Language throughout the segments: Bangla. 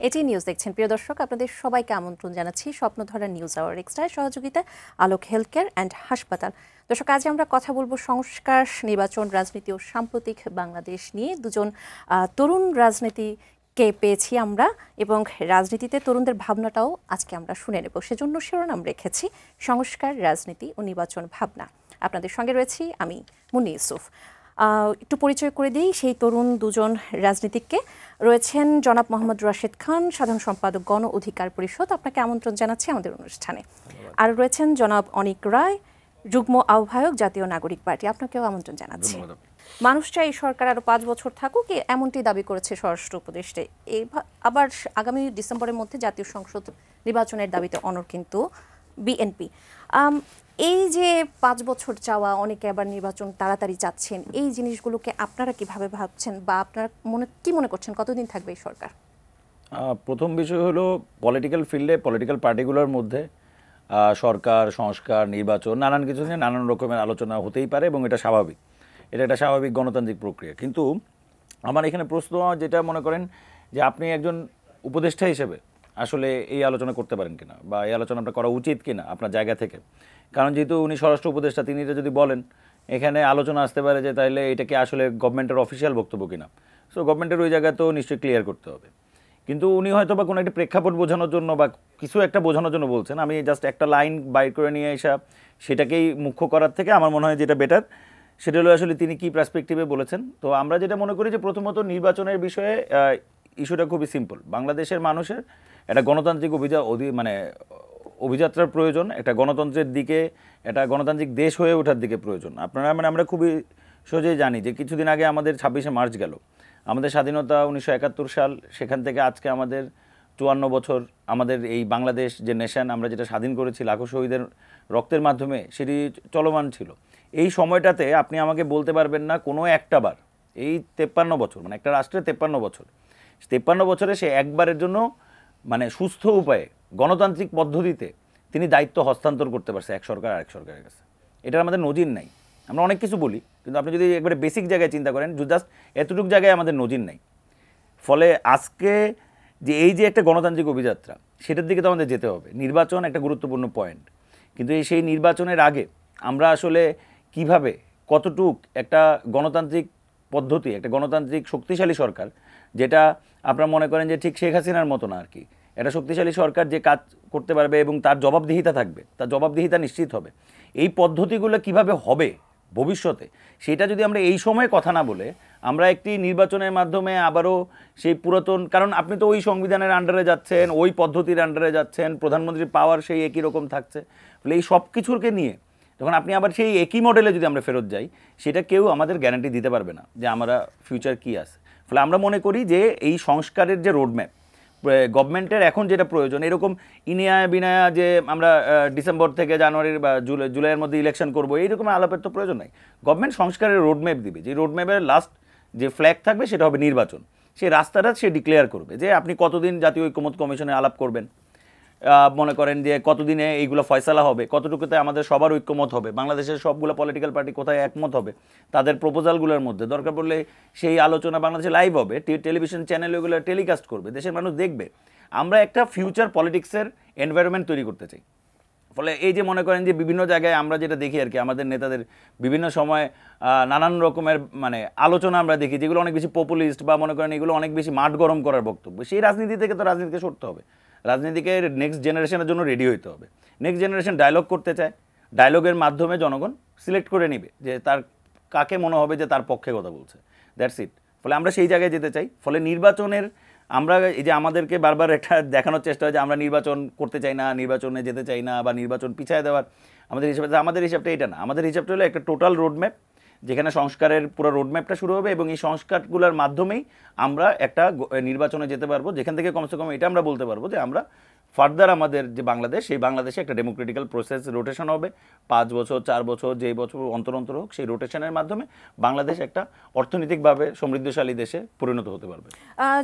এটি নিউজ দেখছেন প্রিয় দর্শক, আপনাদের সবাইকে আমন্ত্রণ জানাচ্ছি স্বপ্নধারা নিউজ আওয়ার এক্সট্রার সহযোগিতায় আলোক হেলথ কেয়ার অ্যান্ড হাসপাতাল। দর্শক, আজ আমরা কথা বলবো সংস্কার, নির্বাচন, রাজনীতি ও সাম্প্রতিক বাংলাদেশ নিয়ে। দুজন তরুণ রাজনীতিকে পেয়েছি আমরা, এবং রাজনীতিতে তরুণদের ভাবনাটাও আজকে আমরা শুনে নেব। সেজন্য শিরোনাম রেখেছি সংস্কার, রাজনীতি ও নির্বাচন ভাবনা। আপনাদের সঙ্গে রয়েছি আমি মুন্নি ইউসুফ। একটু পরিচয় করে দিই সেই তরুণ দুজন রাজনীতিককে। রয়েছেন জনাব মোহাম্মদ রাশেদ খান, সাধারণ সম্পাদক, গণ অধিকার পরিষদ, আপনাকে আমন্ত্রণ জানাচ্ছি আমাদের অনুষ্ঠানে। আর রয়েছেন জনাব অনিক রায়, যুগ্ম আহ্বায়ক, জাতীয় নাগরিক পার্টি, আপনাকেও আমন্ত্রণ জানাচ্ছি। মানুষ চাই এই সরকার আরও 5 বছর থাকুক, এমনটি দাবি করেছে স্বরাষ্ট্র উপদেষ্টা। আবার আগামী ডিসেম্বরের মধ্যে জাতীয় সংসদ নির্বাচনের দাবিতে অনড় কিন্তু বিএনপি। এই যে 5 বছর চাওয়া, অনেকে আবার নির্বাচন তাড়াতাড়ি চাচ্ছেন, এই জিনিসগুলোকে আপনারা কিভাবে ভাবছেন বা আপনারা কি মনে করছেন কতদিন থাকবে এই সরকার? প্রথম বিষয় হলো পলিটিক্যাল ফিল্ডে পলিটিক্যাল পার্টিগুলোর মধ্যে সরকার, সংস্কার, নির্বাচন নানান কিছু নিয়ে নানান রকমের আলোচনা হতেই পারে এবং এটা স্বাভাবিক। এটা একটা স্বাভাবিক গণতান্ত্রিক প্রক্রিয়া। কিন্তু আমার এখানে প্রশ্ন যেটা মনে করেন যে আপনি একজন উপদেষ্টা হিসেবে আসলে এই আলোচনা করতে পারেন কিনা, বা এই আলোচনা আপনার করা উচিত কিনা আপনার জায়গা থেকে। কারণ যেহেতু উনি স্বরাষ্ট্র উপদেষ্টা, তিনি এটা যদি বলেন এখানে আলোচনা আসতে পারে যে তাহলে এটাকে আসলে গভর্নমেন্টের অফিসিয়াল বক্তব্য কিনা। সো গভর্নমেন্টের ওই জায়গায় তো নিশ্চয়ই ক্লিয়ার করতে হবে। কিন্তু উনি হয়তো বা কোনো একটা প্রেক্ষাপট বোঝানোর জন্য বা কিছু একটা বোঝানোর জন্য বলছেন। আমি জাস্ট একটা লাইন বাইর করে নিয়ে এসে সেটাকেই মুখ্য করার থেকে আমার মনে হয় যেটা বেটার সেটা হলো আসলে তিনি কি পার্সপেক্টিভে বলেছেন। তো আমরা যেটা মনে করি যে প্রথমত নির্বাচনের বিষয়ে ইস্যুটা খুবই সিম্পল। বাংলাদেশের মানুষের একটা গণতান্ত্রিক অভিযাত্রার প্রয়োজন, একটা গণতন্ত্রের দিকে, একটা গণতান্ত্রিক দেশ হয়ে ওঠার দিকে প্রয়োজন। আমরা খুবই সহজেই জানি যে কিছুদিন আগে আমাদের 26শে মার্চ গেল, আমাদের স্বাধীনতা 1971 সাল, সেখান থেকে আজকে আমাদের 54 বছর। আমাদের এই বাংলাদেশ যে নেশন, আমরা যেটা স্বাধীন করেছি লাখো শহীদের রক্তের মাধ্যমে, সেটি চলমান ছিল। এই সময়টাতে আপনি আমাকে বলতে পারবেন না কোনো একটা বার, এই 53 বছর, মানে একটা রাষ্ট্রের 53 বছর, 53 বছরে সে একবারের জন্য সুস্থ উপায়ে গণতান্ত্রিক পদ্ধতিতে তিনি দায়িত্ব হস্তান্তর করতে পারছে এক সরকার আরেক সরকারের কাছে। এটার আমাদের নজির নাই। আমরা অনেক কিছু বলি, কিন্তু আপনি যদি একবারে বেসিক জায়গায় চিন্তা করেন, জাস্ট এতটুকু জায়গায় আমাদের নজির নাই। ফলে আজকে যে এই যে একটা গণতান্ত্রিক অভিযাত্রা, সেটার দিকে তো আমাদের যেতে হবে। নির্বাচন একটা গুরুত্বপূর্ণ পয়েন্ট, কিন্তু সেই নির্বাচনের আগে আমরা আসলে কিভাবে কতটুক একটা গণতান্ত্রিক পদ্ধতি, একটা গণতান্ত্রিক শক্তিশালী সরকার, যেটা আপনারা মনে করেন যে ঠিক শেখ হাসিনার মতো না আর কি, একটা শক্তিশালী সরকার যে কাজ করতে পারবে এবং তার জবাবদিহিতা থাকবে, তার জবাবদিহিতা নিশ্চিত হবে, এই পদ্ধতিগুলো কিভাবে হবে ভবিষ্যতে, সেটা যদি আমরা এই সময়ে কথা না বলে আমরা একটি নির্বাচনের মাধ্যমে আবারও সেই পুরাতন, কারণ আপনি তো ওই সংবিধানের আন্ডারে যাচ্ছেন, ওই পদ্ধতির আন্ডারে যাচ্ছেন, প্রধানমন্ত্রীর পাওয়ার সেই একই রকম থাকছে। ফলে এই সব কিছুকে নিয়ে যখন আপনি আবার সেই একই মডেলে যদি আমরা ফেরত যাই, সেটা কেউ আমাদের গ্যারান্টি দিতে পারবে না যে আমরা ফিউচার কী আছে। ফলে আমরা মনে করি যে এই সংস্কারের যে রোডম্যাপ গভর্নমেন্টের এখন যেটা প্রয়োজন, এরকম ইনিয়া বিনায়া যে আমরা ডিসেম্বর থেকে জানুয়ারির বা জুলাইয়ের মধ্যে ইলেকশন করবো, এইরকম আলাপের তো প্রয়োজন নাই। গভর্নমেন্ট সংস্কারের রোডম্যাপ দিবে, যে রোডম্যাপের লাস্ট যে ফ্ল্যাগ থাকবে সেটা হবে নির্বাচন। সেই রাস্তাটা সে ডিক্লেয়ার করবে যে আপনি কতদিন জাতীয় ঐক্যমত্য কমিশনে আলাপ করবেন, মনে করেন যে কতদিনে এইগুলো ফয়সালা হবে, কতটুকুতে আমাদের সবার ঐক্যমত হবে, বাংলাদেশের সবগুলো পলিটিক্যাল পার্টি কোথায় একমত হবে তাদের প্রপোজালগুলোর মধ্যে। দরকার পড়লে সেই আলোচনা বাংলাদেশে লাইভ হবে, টেলিভিশন চ্যানেল ওইগুলো টেলিকাস্ট করবে, দেশের মানুষ দেখবে। আমরা একটা ফিউচার পলিটিক্সের এনভায়রনমেন্ট তৈরি করতে চাই। ফলে এই যে মনে করেন যে বিভিন্ন জায়গায় আমরা যেটা দেখি আর কি, আমাদের নেতাদের বিভিন্ন সময় নানান রকমের আলোচনা আমরা দেখি যেগুলো অনেক বেশি পপুলিস্ট, বা মনে করেন এগুলো অনেক বেশি মাঠ গরম করার বক্তব্য। সেই রাজনীতি থেকে তো রাজনীতিকে সরতে হবে, রাজনীতিকে নেক্সট জেনারেশনের জন্য রেডি হইতে হবে। নেক্সট জেনারেশন ডায়লগ করতে চায়, ডায়লগের মাধ্যমে জনগণ সিলেক্ট করে নিবে যে তার কাকে মনে হবে যে তার পক্ষে কথা বলছে, দ্যাটস ইট। ফলে আমরা সেই জায়গায় যেতে চাই। ফলে নির্বাচনের আমরা এই যে আমাদেরকে বারবার একটা দেখানোর চেষ্টা হয় যে আমরা নির্বাচন করতে চাই না, নির্বাচনে যেতে চাই না, বা নির্বাচন পিছায় দেওয়ার আমাদের হিসাবটা এটা না। আমাদের হিসাবটা হলো একটা টোটাল রোডম্যাপ, যেখানে সংস্কারের পুরো রোডম্যাপটা শুরু হবে, এবং এই সংস্কারগুলোর মাধ্যমেই আমরা একটা নির্বাচনে যেতে পারবো, যেখান থেকে কমসে কম এটা আমরা বলতে পারবো যে আমরা ফার্দার আমাদের যে বাংলাদেশ, সেই বাংলাদেশে একটা ডেমোক্রেটিক্যাল প্রসেস রোটেশন হবে 5 বছর 4 বছর যেই বছর অন্তর অন্তর হোক, সেই রোটেশনের মাধ্যমে বাংলাদেশ একটা অর্থনৈতিকভাবে সমৃদ্ধশালী দেশে পরিণত হতে পারবে।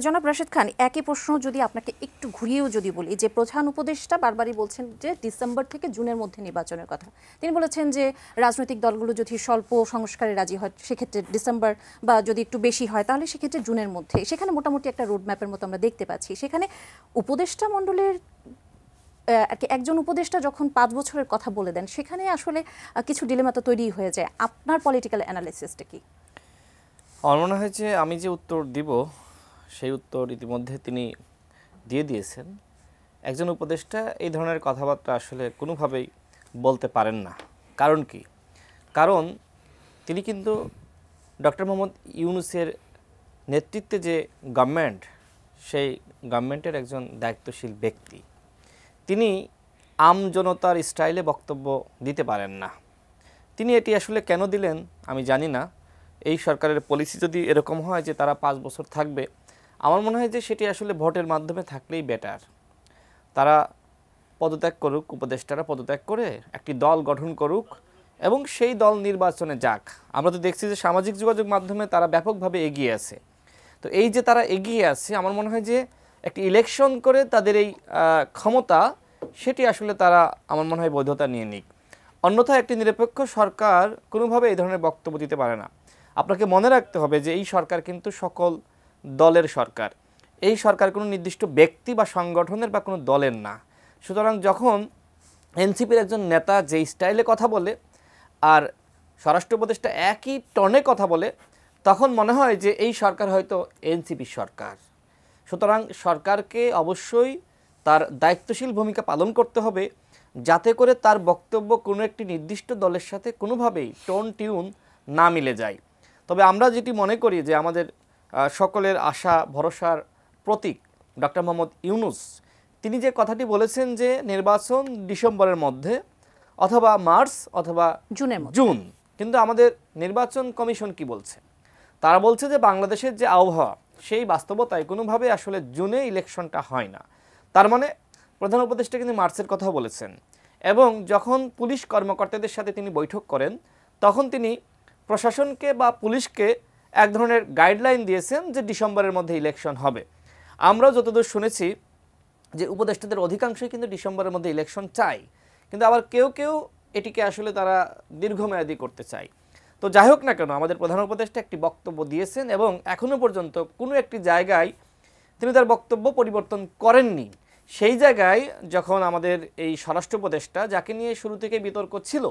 জনাব রাশেদ খান, একই প্রশ্ন যদি আপনাকে একটু ঘুরিয়েও যদি বলি, যে প্রধান উপদেষ্টা বারবারই বলছেন যে ডিসেম্বর থেকে জুনের মধ্যে নির্বাচনের কথা। তিনি বলেছেন যে রাজনৈতিক দলগুলো যদি স্বল্প সংস্কারে রাজি হয় সেক্ষেত্রে ডিসেম্বর, বা যদি একটু বেশি হয় তাহলে সেক্ষেত্রে জুনের মধ্যে। সেখানে মোটামুটি একটা রোড ম্যাপের মতো আমরা দেখতে পাচ্ছি। সেখানে উপদেষ্টা মণ্ডলের একজন উপদেষ্টা যখন 5 বছরের কথা বলে দেন, সেখানে আসলে কিছু ডিলেমা তো তৈরি হয়ে যায়। আপনার পলিটিক্যাল অ্যানালিসিসটা কি? আমার মনে হয় যে আমি যে উত্তর দিব সেই উত্তর ইতিমধ্যে তিনি দিয়ে দিয়েছেন। একজন উপদেষ্টা এই ধরনের কথাবার্তা আসলে কোনোভাবেই বলতে পারেন না। কারণ কি? কারণ তিনি কিন্তু ডক্টর মোহাম্মদ ইউনূসের নেতৃত্বে যে গভর্নমেন্ট, সেই গভর্নমেন্টের একজন দায়িত্বশীল ব্যক্তি। তিনি আমজনতার স্টাইলে বক্তব্য দিতে পারেন না। তিনি এটি আসলে কেন দিলেন আমি জানি না। এই সরকারের পলিসি যদি এরকম হয় যে তারা 5 বছর থাকবে, আমার মনে হয় যে সেটি আসলে ভোটের মাধ্যমে থাকলেই বেটার। তারা পদত্যাগ করুক, উপদেষ্টারা পদত্যাগ করে একটি দল গঠন করুক এবং সেই দল নির্বাচনে যাক। আমরা তো দেখছি যে সামাজিক যোগাযোগ মাধ্যমে তারা ব্যাপকভাবে এগিয়ে আছে। তো এই যে তারা এগিয়ে আছে, আমার মনে হয় যে একটি ইলেকশন করে তাদের এই ক্ষমতা, সেটি আসলে তারা আমার মনে হয় বৈধতা নিয়ে নিক। অন্যথায় একটি নিরপেক্ষ সরকার কোনোভাবে এই ধরনের বক্তব্য দিতে পারে না। আপনাকে মনে রাখতে হবে যে এই সরকার কিন্তু সকল দলের সরকার। এই সরকার কোনো নির্দিষ্ট ব্যক্তি বা সংগঠনের বা কোনো দলের না। সুতরাং যখন এনসিপির একজন নেতা যেই স্টাইলে কথা বলে আর স্বরাষ্ট্র উপদেষ্টা একই টনে কথা বলে, তখন মনে হয় যে এই সরকার হয়তো এনসিপির সরকার। সুতরাং সরকারকে অবশ্যই তার দায়িত্বশীল ভূমিকা পালন করতে হবে, যাতে করে তার বক্তব্য কোনো একটি নির্দিষ্ট দলের সাথে কোনোভাবেই টোন টিউন না মিলে যায়। তবে আমরা যেটি মনে করি যে আমাদের সকলের আশা ভরসার প্রতীক ডক্টর মোহাম্মদ ইউনূস, তিনি যে কথাটি বলেছেন যে নির্বাচন ডিসেম্বরের মধ্যে অথবা মার্চ অথবা জুন, কিন্তু আমাদের নির্বাচন কমিশন কি বলছে? তারা বলছে যে বাংলাদেশের যে আবহাওয়া, সেই বাস্তবতায় কোনোভাবে আসলে জুনে ইলেকশনটা হয় না। তার মানে প্রধান উপদেষ্টা কিন্তু মার্চের কথাও বলেছেন। এবং যখন পুলিশ কর্মকর্তাদের সাথে তিনি বৈঠক করেন, তখন তিনি প্রশাসনকে বা পুলিশকে এক ধরনের গাইডলাইন দিয়েছেন যে ডিসেম্বরের মধ্যে ইলেকশন হবে। আমরাও যতদূর শুনেছি যে উপদেষ্টাদের অধিকাংশই কিন্তু ডিসেম্বরের মধ্যে ইলেকশন চাই, কিন্তু আবার কেউ কেউ এটিকে আসলে তারা দীর্ঘমেয়াদী করতে চায়। তো যাই হোক না কেন, আমাদের প্রধান উপদেষ্টা একটি বক্তব্য দিয়েছেন এবং এখনও পর্যন্ত কোনো একটি জায়গায় তিনি তার বক্তব্য পরিবর্তন করেননি। সেই জায়গায় যখন আমাদের এই স্বরাষ্ট্র উপদেষ্টা, যাকে নিয়ে শুরু থেকে বিতর্ক ছিল,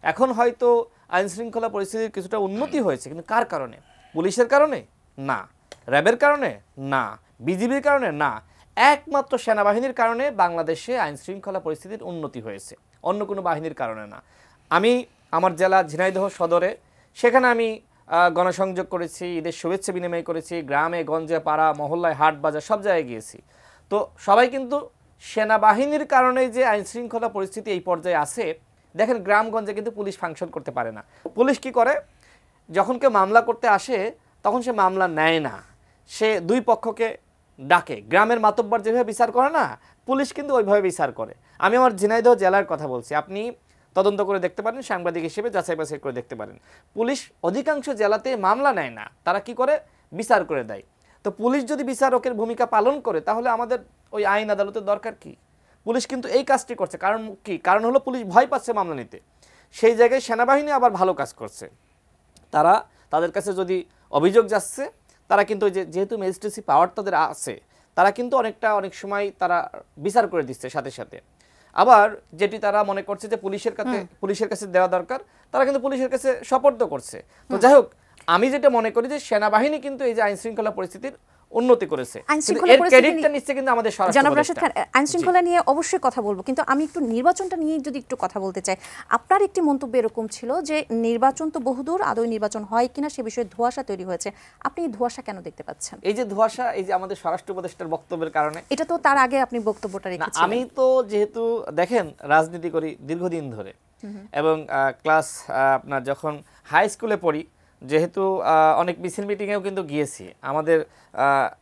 এখন হয়তো আইনশৃঙ্খলা পরিস্থিতির কিছুটা উন্নতি হয়েছে, কিন্তু কার কারণে? পুলিশের কারণে না, র্যাবের কারণে না, বিজিবির কারণে না, একমাত্র সেনাবাহিনীর কারণে বাংলাদেশে আইনশৃঙ্খলা পরিস্থিতির উন্নতি হয়েছে, অন্য কোনো বাহিনীর কারণে না। আমি আমার জেলা ঝিনাইদহ সদরে, সেখানে আমি গণসংযোগ করেছি, ঈদের শুভেচ্ছা বিনিময় করেছি, গ্রামে গঞ্জে পাড়া মহল্লায় হাট বাজার সব জায়গায় গিয়েছি। তো সবাই কিন্তু সেনাবাহিনীর কারণে যে আইনশৃঙ্খলা পরিস্থিতি এই পর্যায়ে আছে, দেখেন গ্রামগঞ্জে কিন্তু পুলিশ ফাংশন করতে পারে না। পুলিশ কি করে? যখন কেউ মামলা করতে আসে তখন সে মামলা নেয় না, সে দুই পক্ষকে ডাকে। গ্রামের মাতব্বর যেভাবে বিচার করে না, পুলিশ কিন্তু ওইভাবে বিচার করে। আমি আমার ঝিনাইদহ জেলার কথা বলছি, আপনি তদন্ত করে দেখতে পারেন, সাংবাদিক হিসেবে যাচাই বাছাই করে দেখতে পারেন। পুলিশ অধিকাংশ জেলাতে মামলা নেয় না, তারা কি করে? বিচার করে দেয়। তো পুলিশ যদি বিচারকের ভূমিকা পালন করে, তাহলে আমাদের ওই আইন আদালতের দরকার কি? পুলিশ কিন্তু এই কাজটি করছে। কারণ কি? কারণ হলো পুলিশ ভয় পাচ্ছে মামলা নিতে। সেই জায়গায় সেনাবাহিনী আবার ভালো কাজ করছে। তারা তাদের কাছে যদি অভিযোগ যাচ্ছে, তারা কিন্তু যেহেতু ম্যাজিস্ট্রেসি পাওয়ার তাদের আছে, তারা কিন্তু অনেক সময় তারা বিচার করে দিচ্ছে সাথে সাথে। আবার যেটি তারা মনে করছে যে পুলিশের কাছে দেওয়া দরকার, তারা কিন্তু পুলিশের কাছে সোপর্দ করছে। তো যাই হোক, আমি যেটা মনে করি যে সেনাবাহিনী কিন্তু এই যে আইনশৃঙ্খলা পরিস্থিতির উন্নতি করেছে, এর ক্রেডিটটা নিচ্ছে কিন্তু আমাদের স্বরাষ্ট্র জনাব রাশেদ খান, আইনশৃঙ্খলা নিয়ে অবশ্যই কথা বলবো, কিন্তু আমি একটু নির্বাচনটা নিয়ে যদি একটু কথা বলতে চাই। আপনার একটি মন্তব্য এরকম ছিল যে নির্বাচন তো বহুদূর, আদৌ নির্বাচন হয় কিনা সে বিষয়ে ধোঁয়াশা তৈরি হয়েছে। আপনি এই ধোঁয়াশা কেন দেখতে পাচ্ছেন? এই যে ধোঁয়াশা, এই যে আমাদের স্বরাষ্ট্র উপদেষ্টার বক্তব্যের কারণে। এটা তো তার আগে আপনি বক্তব্যটা রেখেছিলেন। আমি তো যেহেতু দেখেন রাজনীতি করি দীর্ঘদিন ধরে, এবং ক্লাস আপনার যখন হাই স্কুলে পড়ি যেহেতু অনেক মিছিল মিটিংয়েও কিন্তু গিয়েছি, আমাদের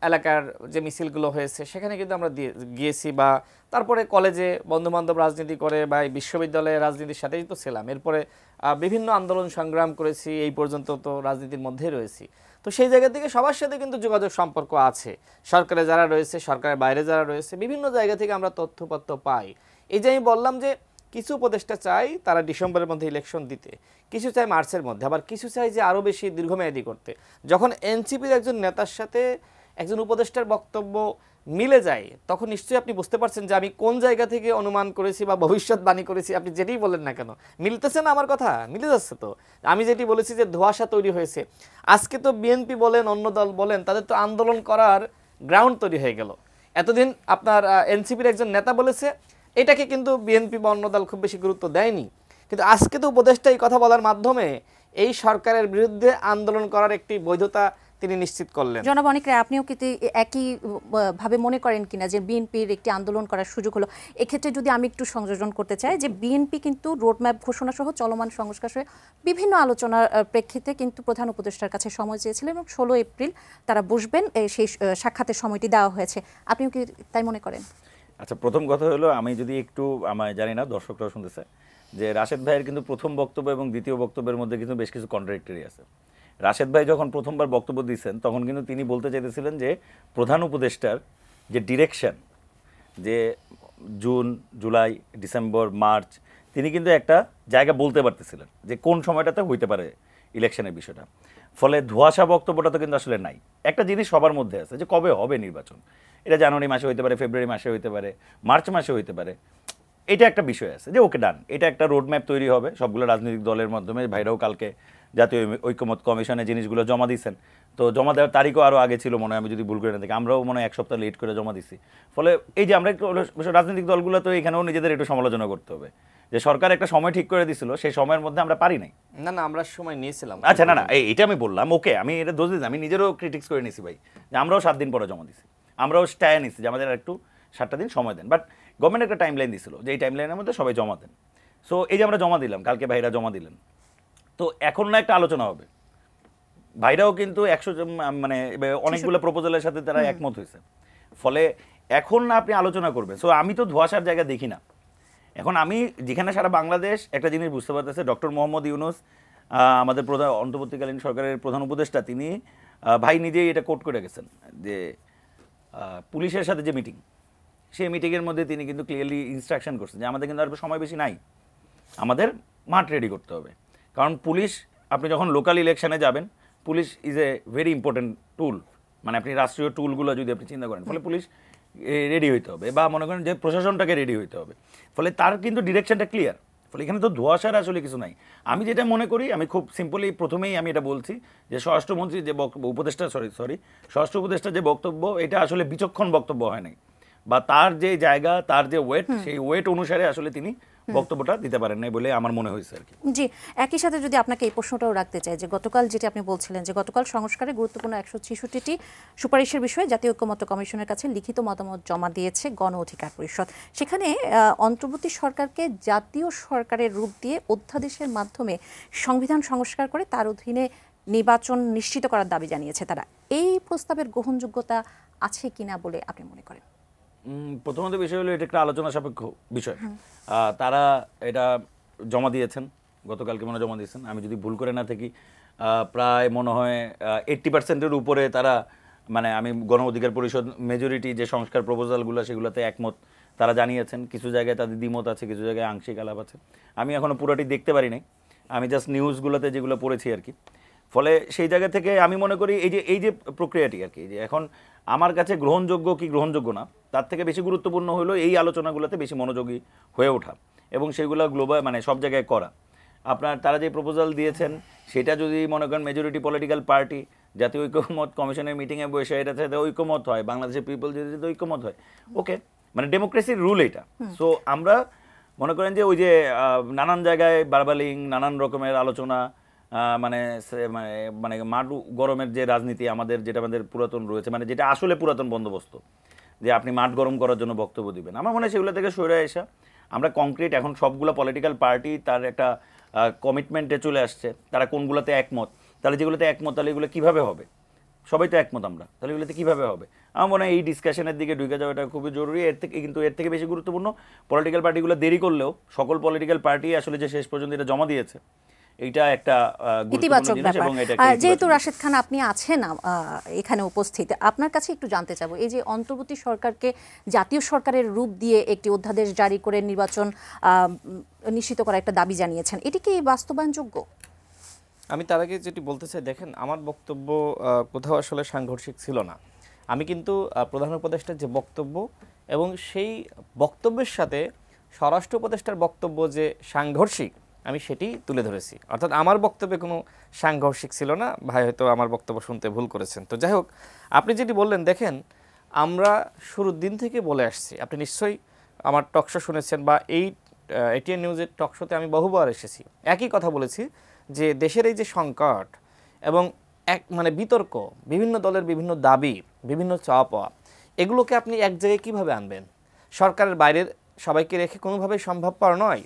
এলাকার যে মিছিলগুলো হয়েছে সেখানে কিন্তু আমরা গিয়েছি, বা তারপরে কলেজে বন্ধুবান্ধব রাজনীতি করে বা এই বিশ্ববিদ্যালয়ে রাজনীতির সাথেই তো ছিলাম। এরপরে বিভিন্ন আন্দোলন সংগ্রাম করেছি, এই পর্যন্ত তো রাজনীতির মধ্যেই রয়েছি। তো সেই জায়গা থেকে সবার সাথে কিন্তু যোগাযোগ সম্পর্ক আছে, সরকারে যারা রয়েছে, সরকারের বাইরে যারা রয়েছে, বিভিন্ন জায়গা থেকে আমরা তথ্যপত্র পাই। এই যে আমি বললাম যে কিছু উপদেষ্টা চাই তারা ডিসেম্বরের মধ্যে ইলেকশন দিতে, কিছু চাই মার্চের মধ্যে, আবার কিছু চাই যে আরও বেশি দীর্ঘমেয়াদী করতে। যখন এনসিপির একজন নেতার সাথে একজন উপদেষ্টার বক্তব্য মিলে যায়, তখন নিশ্চয়ই আপনি বুঝতে পারছেন যে আমি কোন জায়গা থেকে অনুমান করেছি বা ভবিষ্যৎবাণী করেছি। আপনি যেটাই বলেন না কেন, মিলতেছে না আমার কথা? মিলে যাচ্ছে তো। আমি যেটি বলেছি যে ধোঁয়াশা তৈরি হয়েছে, আজকে তো বিএনপি বলেন অন্য দল বলেন তাদের তো আন্দোলন করার গ্রাউন্ড তৈরি হয়ে গেল। এতদিন আপনার এনসিপির একজন নেতা বলেছে, এটাকে কিন্তু বিএনপি বা অন্য দল খুব বেশি গুরুত্ব দেয়নি, কিন্তু আজকে তো উপদেষ্টা এই কথা বলার মাধ্যমে এই সরকারের বিরুদ্ধে আন্দোলন করার একটি বৈধতা তিনি নিশ্চিত করলেন। জনাব অনিক রায়, আপনিও কিন্তু একই ভাবে মনে করেন কিনা যে বিএনপির একটি আন্দোলন করার সুযোগ হলো? এক্ষেত্রে যদি আমি একটু সংযোজন করতে চাই যে বিএনপি কিন্তু রোডম্যাপ ঘোষণা সহ চলমান সংস্কার সহ বিভিন্ন আলোচনার প্রেক্ষিতে কিন্তু প্রধান উপদেষ্টার কাছে সময় চেয়েছিলেন এবং 16 এপ্রিল তারা বসবেন, সেই সাক্ষাতের সময়টি দেওয়া হয়েছে। আপনিও কি তাই মনে করেন? আচ্ছা, প্রথম কথা হলো, আমি যদি একটু, আমায় জানি না দর্শকরাও শুনতেছে, যে রাশেদ ভাইয়ের কিন্তু প্রথম বক্তব্য এবং দ্বিতীয় বক্তব্যের মধ্যে কিন্তু বেশ কিছু কন্ট্রাডিক্টরি আছে। রাশেদ ভাই যখন প্রথমবার বক্তব্য দিচ্ছেন তখন কিন্তু তিনি বলতে চাইতেছিলেন যে প্রধান উপদেষ্টার যে ডিরেকশন, যে জুন, জুলাই, ডিসেম্বর, মার্চ, তিনি কিন্তু একটা জায়গা বলতে পারতেছিলেন যে কোন সময়টাতে হইতে পারে ইলেকশনের বিষয়টা। ফলে ধোঁয়াশা বক্তব্যটা তো কিন্তু আসলে নাই। একটা জিনিস সবার মধ্যে আছে যে কবে হবে নির্বাচন, এটা জানুয়ারি মাসে হইতে পারে, ফেব্রুয়ারি মাসে হইতে পারে, মার্চ মাসে হইতে পারে, এটা একটা বিষয় আছে যে ওকে ডান, এটা একটা রোডম্যাপ তৈরি হবে সবগুলো রাজনৈতিক দলের মাধ্যমে। ভাইরাও কালকে জাতীয় ঐক্যমত কমিশনে জিনিসগুলো জমা দিচ্ছেন, তো জমা দেওয়ার তারিখও আরও আগে ছিল মনে হয়, আমি যদি ভুল করে না থাকি, আমরাও মনে হয় এক সপ্তাহ লেট করে জমা দিচ্ছি। ফলে এই যে আমরা একটু রাজনৈতিক দলগুলো তো এখানেও নিজেদের একটু সমালোচনা করতে হবে যে সরকার একটা সময় ঠিক করে দিছিল, সেই সময়ের মধ্যে আমরা পারি নাই। না না, আমরা সময় নিয়েছিলাম। আচ্ছা, না না, এইটা আমি বললাম, ওকে, আমি এটা দোষ দিচ্ছি, আমি নিজেরও ক্রিটিক্স করে নিছি ভাই, যে আমরাও 7 দিন পরে জমা দিছি, আমরাও স্ট্যায় নিছি যে আমাদের একটু 7টা দিন সময় দেন, বাট গভর্নমেন্ট একটা টাইম লাইন দিছিল যে এই টাইম লাইনের মধ্যে সবাই জমা দেন। সো এই যে আমরা জমা দিলাম, কালকে ভাইরা জমা দিলেন, তো এখন না একটা আলোচনা হবে। ভাইরাও কিন্তু 100 মানে অনেকগুলো প্রপোজালের সাথে তারা একমত হয়েছে, ফলে এখন না আপনি আলোচনা করবেন। সো আমি তো ধোঁয়াশার জায়গা দেখি না। এখন আমি যেখানে সারা বাংলাদেশ একটা জিনিস বুঝতে পারতেছে, ডক্টর মোহাম্মদ ইউনুস আমাদের প্রধান অন্তর্বর্তীকালীন সরকারের প্রধান উপদেষ্টা, তিনি ভাই নিজেই এটা কোট করে গেছেন যে পুলিশের সাথে যে মিটিং, সেই মিটিংয়ের মধ্যে তিনি কিন্তু ক্লিয়ারলি ইনস্ট্রাকশন করছেন যে আমাদের কিন্তু আর সময় বেশি নাই, আমাদের মাঠ রেডি করতে হবে। কারণ পুলিশ, আপনি যখন লোকাল ইলেকশনে যাবেন, police is a very important tool, মানে আপনি রাষ্ট্রীয় টুলগুলো যদি আপনি চিন্তা করেন, ফলে পুলিশ রেডি হইতে হবে, বা মনে করেন যে প্রশাসনটাকে রেডি হইতে হবে, ফলে তার কিন্তু ডিরেকশনটা ক্লিয়ার। ফলে এখানে তো ধোঁয়াশার আসলে কিছু নাই। আমি যেটা মনে করি, আমি খুব সিম্পলি প্রথমেই আমি এটা বলছি যে স্বরাষ্ট্রমন্ত্রী যে উপদেষ্টা স্বরাষ্ট্র উপদেষ্টার যে বক্তব্য, এটা আসলে বিচক্ষণ বক্তব্য হয় নাই, বা তার যে জায়গা, তার যে ওয়েট, সেই ওয়েট অনুসারে আসলে তিনি বক্তব্যটা দিতে পারেন নাই বলে আমার মনে হয়েছে আর কি। জি, একই সাথে যদি আপনাকে এই প্রশ্নটাও রাখতে চাই যে গতকাল যেটি আপনি বলছিলেন যে গতকাল সংস্কারে গুরুত্বপূর্ণ 166টি সুপারিশের বিষয়ে জাতীয় ঐক্যমত্য কমিশনের কাছে লিখিত মতামত জমা দিয়েছে গণ অধিকার পরিষদ। সেখানে অন্তর্বর্তী সরকারকে জাতীয় সরকারের রূপ দিয়ে অধ্যাদেশের মাধ্যমে সংবিধান সংস্কার করে তার অধীনে নির্বাচন নিশ্চিত করার দাবি জানিয়েছে তারা। এই প্রস্তাবের গ্রহণযোগ্যতা আছে কিনা বলে আপনি মনে করেন? প্রথমত বিষয় হলো, এটা একটা আলোচনা সাপেক্ষ বিষয়। তারা এটা জমা দিয়েছেন, গতকালকে মনে জমা দিয়েছেন, আমি যদি ভুল করে না থাকি প্রায় মনে হয় 80%-এর উপরে তারা, মানে আমি গণ অধিকার পরিষদ মেজরিটি যে সংস্কার প্রপোজালগুলো সেগুলোতে একমত তারা জানিয়েছেন। কিছু জায়গায় তাদের দ্বিমত আছে, কিছু জায়গায় আংশিক আলাপ আছে। আমি এখনও পুরোটি দেখতে পারি নাই, আমি জাস্ট নিউজগুলোতে যেগুলো পড়েছি আর কি। ফলে সেই জায়গা থেকে আমি মনে করি এই যে প্রক্রিয়াটি আর কি, যে এখন আমার কাছে গ্রহণযোগ্য কি গ্রহণযোগ্য না, তার থেকে বেশি গুরুত্বপূর্ণ হলো এই আলোচনাগুলোতে বেশি মনোযোগী হয়ে ওঠা এবং সেগুলো গ্লোবাল, মানে সব জায়গায় করা। আপনার তারা যে প্রপোজাল দিয়েছেন সেটা যদি মনে করেন মেজরিটি পলিটিক্যাল পার্টি জাতীয় ঐক্যমত কমিশনের মিটিংয়ে বসে এটার সাথে ঐক্যমত হয়, বাংলাদেশের পিপল যদি ঐক্যমত হয়, ওকে, মানে ডেমোক্রেসির রুল এটা। সো আমরা মনে করেন যে ওই যে নানান জায়গায় বারবালিং, নানান রকমের আলোচনা, মানে মানে মাটু গরমের যে রাজনীতি আমাদের, যেটা আমাদের পুরাতন রয়েছে, মানে যেটা আসলে পুরাতন বন্দোবস্ত, যে আপনি মাঠ গরম করার জন্য বক্তব্য দিবেন, আমার মনে হয় সেগুলো থেকে সরে আসা আমরা কংক্রিট এখন সবগুলো পলিটিক্যাল পার্টি তার একটা কমিটমেন্টে চলে আসছে, তারা কোনগুলোতে একমত, তাহলে যেগুলোতে একমত তাহলে এগুলো কীভাবে হবে? সবাই তো একমত আমরা, তাহলে এগুলোতে কীভাবে হবে? আমার মনে হয় এই ডিসকাশনের দিকে ঢুকে যাওয়াটা খুবই জরুরি। এর থেকে বেশি গুরুত্বপূর্ণ পলিটিক্যাল পার্টিগুলো দেরি করলেও সকল পলিটিক্যাল পার্টি আসলে যে শেষ পর্যন্ত এটা জমা দিয়েছে, এইটা একটা ইতিবাচক ব্যাপার। যেহেতু রাশেদ খান আপনি আছেন এখানে উপস্থিত, আপনার কাছে একটু জানতে চাবো, এই যে অন্তর্বর্তী সরকারকে জাতীয় সরকারের রূপ দিয়ে একটি অধ্যাদেশ জারি করে নির্বাচন নিশ্চিত করার একটা দাবি জানিয়েছেন, এটি কি বাস্তবায়নযোগ্য? আমি তার আগে যেটি বলতে চাই, দেখেন আমার বক্তব্য কোথাও আসলে সাংঘর্ষিক ছিল না। আমি কিন্তু প্রধান উপদেষ্টার যে বক্তব্য এবং সেই বক্তব্যের সাথে স্বরাষ্ট্র উপদেষ্টার বক্তব্য যে সাংঘর্ষিক, আমি সেটি তুলে ধরেছি। অর্থাৎ আমার বক্তব্যে কোনো সাংঘর্ষিক ছিল না। ভাই হয়তো আমার বক্তব্য শুনতে ভুল করেছেন। তো যাই হোক, আপনি যেটি বললেন, দেখেন আমরা শুরুর দিন থেকে বলে আসছি, আপনি নিশ্চয়ই আমার টকশো শুনেছেন বা এই এটিএন নিউজের টকশোতে আমি বহুবার এসেছি, একই কথা বলেছি যে দেশের এই যে সংকট এবং মানে বিতর্ক, বিভিন্ন দলের বিভিন্ন দাবি, বিভিন্ন চাওয়া পাওয়া, এগুলোকে আপনি এক জায়গায় কীভাবে আনবেন? সরকারের বাইরের সবাইকে রেখে কোনোভাবেই সম্ভবপর নয়।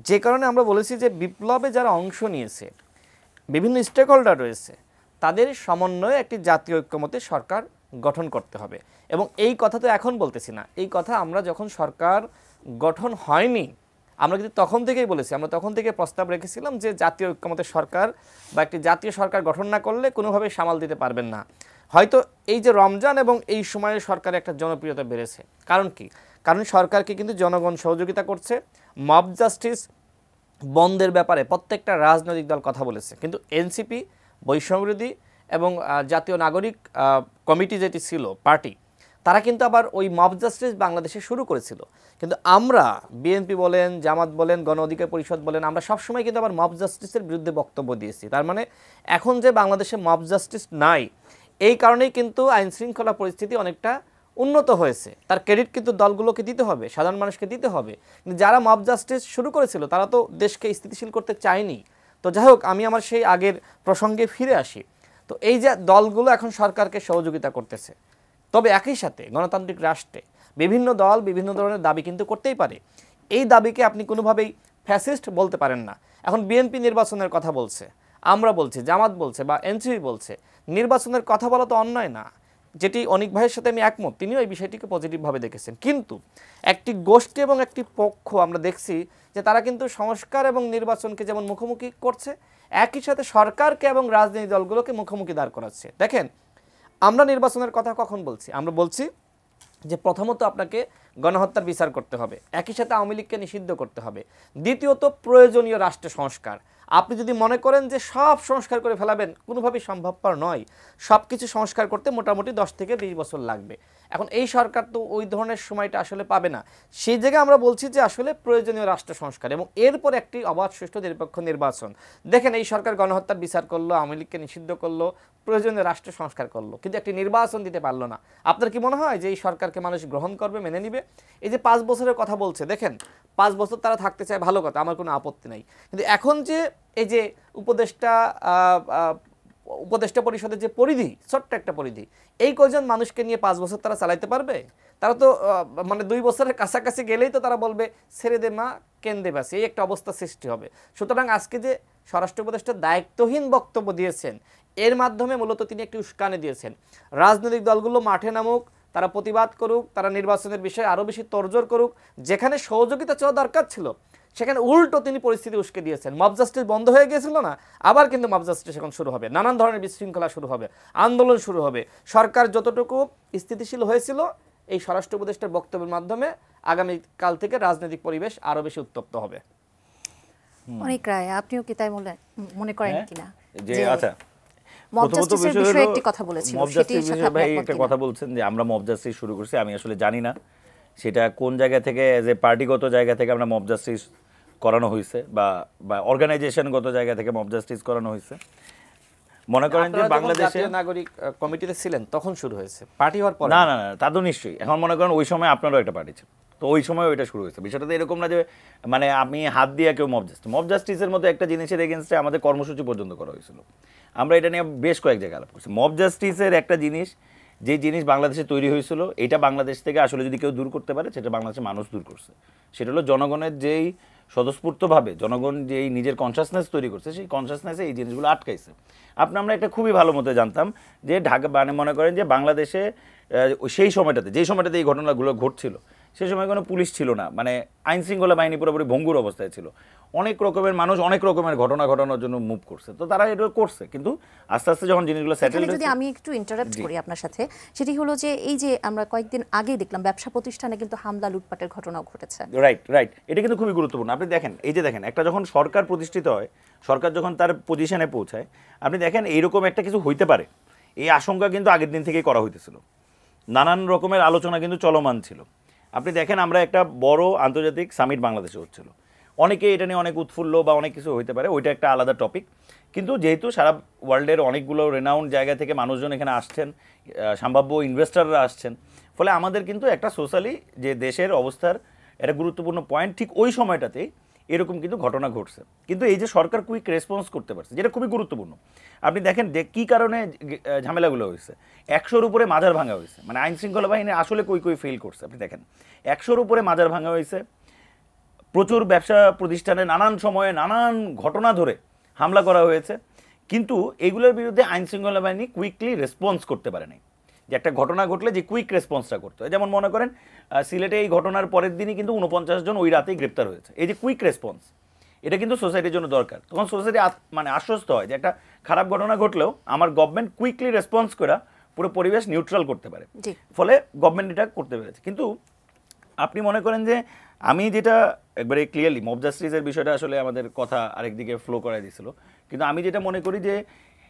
যে কারণে আমরা বলেছি যে বিপ্লবে যারা অংশ নিয়েছে, বিভিন্ন স্টেক হোল্ডার রয়েছে, তাদের সমন্বয়ে একটি জাতীয় ঐক্যমত্যে সরকার গঠন করতে হবে। এবং এই কথা তো এখন বলতেছি না, এই কথা আমরা যখন সরকার গঠন হয়নি আমরা কিন্তু তখন থেকেই বলেছি। আমরা তখন থেকে প্রস্তাব রেখেছিলাম যে জাতীয় ঐক্যমত্যের সরকার বা একটি জাতীয় সরকার গঠন না করলে কোনোভাবেই সামাল দিতে পারবেন না। হয়তো এই যে রমজান এবং এই সময়ে সরকারের একটা জনপ্রিয়তা বেড়েছে, কারণ কি? কারণ সরকারকে কিন্তু জনগণ সহযোগিতা করছে। মব জাস্টিস বন্ধের ব্যাপারে প্রত্যেকটা রাজনৈতিক দল কথা বলেছে, কিন্তু এনসিপি, বৈষম্যবিরোধী এবং জাতীয় নাগরিক কমিটি যেটি ছিল পার্টি, তারা কিন্তু আবার ওই মব জাস্টিস বাংলাদেশে শুরু করেছিল। কিন্তু আমরা বিএনপি বলেন, জামাত বলেন, গণ অধিকার পরিষদ বলেন, আমরা সবসময় কিন্তু আবার মব জাস্টিসের বিরুদ্ধে বক্তব্য দিয়েছি। তার মানে এখন যে বাংলাদেশে মব জাস্টিস নাই, এই কারণেই কিন্তু আইন শৃঙ্খলা পরিস্থিতি অনেকটা উন্নত হয়েছে। তার ক্রেডিট কিন্তু দলগুলোকে দিতে হবে, সাধারণ মানুষকে দিতে হবে। কিন্তু যারা মব জাস্টিস শুরু করেছিল তারা তো দেশকে স্থিতিশীল করতে চায়নি। তো যাই হোক, আমি আমার সেই আগের প্রসঙ্গে ফিরে আসি। তো এই যে দলগুলো এখন সরকারকে সহযোগিতা করতেছে, তবে একই সাথে গণতান্ত্রিক রাষ্ট্রে বিভিন্ন দল বিভিন্ন ধরনের দাবি কিন্তু করতেই পারে। এই দাবিকে আপনি কোনোভাবেই ফ্যাসিস্ট বলতে পারেন না। এখন বিএনপি নির্বাচনের কথা বলছে, আমরা বলছি, জামাত বলছে বা এনসিপি বলছে, নির্বাচনের কথা বলা তো অন্যায় না। যেটি অনিক ভাইয়ের সাথে আমি একমত, তিনিও এই বিষয়টিকে পজিটিভভাবে দেখেছেন। কিন্তু একটি গোষ্ঠী এবং একটি পক্ষ আমরা দেখছি যে তারা কিন্তু সংস্কার এবং নির্বাচনকে যেমন মুখোমুখি করছে, একই সাথে সরকারকে এবং রাজনৈতিক দলগুলোকে মুখোমুখি দাঁড় করাচ্ছে। দেখেন, আমরা নির্বাচনের কথা কখন বলছি? আমরা বলছি যে প্রথমত আপনাকে গণহত্যার বিচার করতে হবে, একই সাথে আওয়ামী লীগকে নিষিদ্ধ করতে হবে। দ্বিতীয়ত প্রয়োজনীয় রাষ্ট্র সংস্কার। আপনি যদি মনে করেন যে সব সংস্কার করে ফেলাবেন, কোনোভাবেই সম্ভবপর নয়। সব কিছু সংস্কার করতে মোটামুটি 10 থেকে 20 বছর লাগবে। এখন এই সরকার তো ওই ধরনের সময়টা আসলে পাবে না। সেই জায়গায় আমরা বলছি যে আসলে প্রয়োজনীয় রাষ্ট্র সংস্কার এবং এরপর একটি অবাধ, সুষ্ঠু, নিরপেক্ষ নির্বাচন। দেখেন, এই সরকার গণহত্যার বিচার করলো, আওয়ামী লীগকে নিষিদ্ধ করলো, প্রয়োজনীয় রাষ্ট্র সংস্কার করলো, কিন্তু একটি নির্বাচন দিতে পারলো না। আপনার কি মনে হয় যে এই সরকারকে মানুষ গ্রহণ করবে, মেনে নিবে? এই যে 5 বছরের কথা বলছে, দেখেন 5 বছর তারা থাকতে চায়, ভালো কথা, আমার কোনো আপত্তি নাই। কিন্তু এখন যে এই যে উপদেষ্টা পরিষদের যে পরিধি, ছোট্ট একটা পরিধি, এই কয়জন মানুষকে নিয়ে 5 বছর তারা চালাইতে পারবে? তারা তো মানে 2 বছরের কাছাকাছি গেলেই তো তারা বলবে ছেড়ে দে মা, কেন্দে বাসি, এই একটা অবস্থা সৃষ্টি হবে। সুতরাং আজকে যে স্বরাষ্ট্র উপদেষ্টা দায়িত্বহীন বক্তব্য দিয়েছেন, এর মাধ্যমে মূলত তিনি একটি উস্কানি দিয়েছেন। রাজনৈতিক দলগুলো মাঠে নামুক, তারা প্রতিবাদ করুক, তারা নির্বাচনের বিষয়ে আরও বেশি তোড়জোড় করুক। যেখানে সহযোগিতা চাওয়া দরকার ছিল, সেখানে উল্টো তিনি পরিস্থিতি উস্কে দিয়েছেন। মব জাস্টিস বন্ধ হয়ে গিয়েছিল না, আবার কিন্তু মব জাস্টিস এখন শুরু হবে, নানান ধরনের বিশৃঙ্খলা শুরু হবে, আন্দোলন শুরু হবে। সরকার যতটুকু স্থিতিশীল হয়েছিল, এই স্বরাষ্ট্র উপদেষ্টার বক্তব্যের মাধ্যমে আগামীকাল থেকে রাজনৈতিক পরিবেশ আরও বেশি উত্তপ্ত হবে। অনেক রায়, আপনিও কি তাই মনে করেন কিনা? যে আচ্ছা, মব জাস্টিসের বিষয়ে একটি কথা বলেছিল, সেটির সাথে আপনি একটা কথা বলছেন যে আমরা মব জাস্টিস শুরু করছি। আমি আসলে জানি না সেটা কোন জায়গা থেকে, যে পার্টিগত জায়গা থেকে আমরা মব জাস্টিস করানো হয়েছে বা অর্গানাইজেশনগত জায়গা থেকে মব জাস্টিস করানো হয়েছে। মনে করেন যে বাংলাদেশে নাগরিক কমিটিতে ছিলেন তখন শুরু হয়েছে, পার্টি হওয়ার পর না না না, তা তো নিশ্চয়ই। এখন মনে করেন ওই সময় আপনারও একটা পার্টি ছিল, তো ওই সময় ওইটা শুরু হয়েছে। বিষয়টা তো এরকম না যে মানে আমি হাত দিয়ে কেউ মব জাস্টিসের মতো একটা জিনিসের এগেনস্টে আমাদের কর্মসূচি পর্যন্ত করা হয়েছিল। আমরা এটা নিয়ে বেশ কয়েক জায়গায় আলাপ করছি। মব জাস্টিসের একটা জিনিস, যে জিনিস বাংলাদেশে তৈরি হয়েছিল, এটা বাংলাদেশ থেকে আসলে যদি কেউ দূর করতে পারে, সেটা বাংলাদেশের মানুষ দূর করছে। সেটা হলো জনগণের যেই স্বতঃস্ফূর্তভাবে জনগণ যে এই নিজের কনসাসনেস তৈরি করছে, সেই কনসাসনেসে এই জিনিসগুলো আটকাইছে। আমরা একটা খুবই ভালো মতো জানতাম যে ঢাকা, মানে মনে করেন যে বাংলাদেশে সেই সময়টাতে, যেই সময়টাতে এই ঘটনাগুলো ঘটছিল, সেই সময় কোনো পুলিশ ছিল না, মানে আইন শৃঙ্খলা বাহিনী পুরোপুরি ভঙ্গুর অবস্থায় ছিল। অনেক রকমের মানুষ অনেক রকমের ঘটনা ঘটানোর জন্য মুভ করছে, তো তারা এটা করছে। কিন্তু আস্তে আস্তে যখন জিনিসগুলো সেটেল হয়েছে, যদি আমি একটু ইন্টারাপ্ট করি আপনার সাথে, সেটি হলো যে এই যে আমরা কয়েকদিন আগে দেখলাম ব্যবসা প্রতিষ্ঠানে কিন্তু হামলা লুটপাটের ঘটনাও ঘটেছে। রাইট, এটা কিন্তু খুবই গুরুত্বপূর্ণ। আপনি দেখেন, এই যে দেখেন, একটা যখন সরকার প্রতিষ্ঠিত হয়, সরকার যখন তার পজিশনে পৌঁছায়, আপনি দেখেন এইরকম একটা কিছু হইতে পারে, এই আশঙ্কা কিন্তু আগের দিন থেকেই করা হইতেছিল। নানান রকমের আলোচনা কিন্তু চলমান ছিল। আপনি দেখেন, আমরা একটা বড় আন্তর্জাতিক সামিট বাংলাদেশে হচ্ছিল, অনেকে এটা নিয়ে অনেক উৎফুল্ল বা অনেক কিছু হইতে পারে, ওইটা একটা আলাদা টপিক। কিন্তু যেহেতু সারা ওয়ার্ল্ডের অনেকগুলো রেনাউন্ড জায়গা থেকে মানুষজন এখানে আসছেন, সম্ভাব্য ইনভেস্টাররা আসছেন, ফলে আমাদের কিন্তু একটা সোশ্যালি যে দেশের অবস্থার একটা গুরুত্বপূর্ণ পয়েন্ট, ঠিক ওই সময়টাতেই এরকম কিন্তু ঘটনা ঘটছে। কিন্তু এই যে সরকার কুইক রেসপন্স করতে পারছে, যেটা খুবই গুরুত্বপূর্ণ। আপনি দেখেন যে কী কারণে ঝামেলাগুলো হয়েছে। 100-র উপরে মাজার ভাঙা হয়েছে, মানে আইন শৃঙ্খলা বাহিনী আসলে কই ফেল করছে। আপনি দেখেন 100-র উপরে মাজার ভাঙা হয়েছে, প্রচুর ব্যবসা প্রতিষ্ঠানে নানান সময়ে নানান ঘটনা ধরে হামলা করা হয়েছে, কিন্তু এগুলোর বিরুদ্ধে আইন শৃঙ্খলা বাহিনী কুইকলি রেসপন্স করতে পারে নাই। যে একটা ঘটনা ঘটলে যে কুইক রেসপন্সটা করতে হয়, যেমন মনে করেন সিলেটে এই ঘটনার পরের দিনই কিন্তু 49 জন ওই রাতেই গ্রেপ্তার হয়েছে। এই যে কুইক রেসপন্স, এটা কিন্তু সোসাইটির জন্য দরকার। তখন সোসাইটি মানে আশ্বস্ত হয় যে একটা খারাপ ঘটনা ঘটলেও আমার গভর্নমেন্ট কুইকলি রেসপন্স করে পুরো পরিবেশ নিউট্রাল করতে পারে, ফলে গভর্নমেন্ট এটা করতে পেরেছে। কিন্তু আপনি মনে করেন যে আমি যেটা একবারে ক্লিয়ারলি মব জাস্টিসের বিষয়টা আসলে আমাদের কথা আরেকদিকে ফ্লো করাই দিয়েছিল, কিন্তু আমি যেটা মনে করি যে